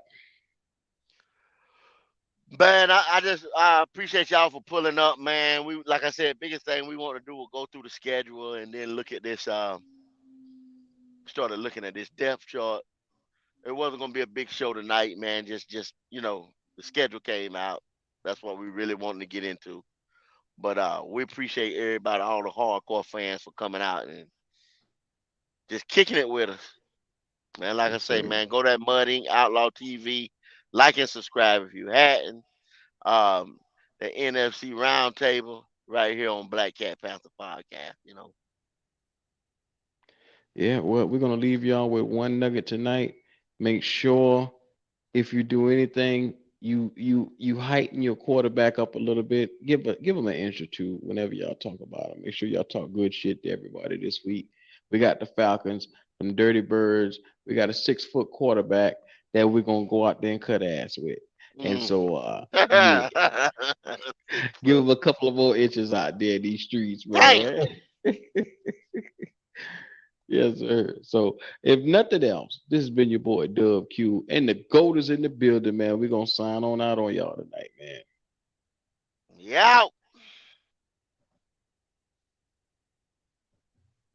Man, I appreciate y'all for pulling up, man. We like I said, biggest thing we want to do will go through the schedule and then look at this. Started looking at this depth chart. It wasn't gonna be a big show tonight, man. Just the schedule came out. That's what we really wanted to get into. But we appreciate everybody, all the hardcore fans for coming out and just kicking it with us. Man, like I
Yes,
say,
sir.
man, go to that Mud Inc. Outlaw TV, like and subscribe if you hadn't. Um, the NFC Roundtable right here on Black Cat Panther Podcast.
Yeah, well, we're gonna leave y'all with one nugget tonight. Make sure if you do anything, you heighten your quarterback up a little bit. Give him an inch or two whenever y'all talk about him. Make sure y'all talk good shit to everybody this week. We got the Falcons, some Dirty Birds. We got a 6 foot quarterback that we're gonna go out there and cut ass with. And
Mm.
so, yeah,
6
give
foot.
him a couple of more inches out there in these streets,
Damn.
man. Yes, sir. So, if nothing else, this has been your boy Dub Q, and the GOAT is in the building, man. We're gonna sign on out on y'all tonight, man.
Yeah.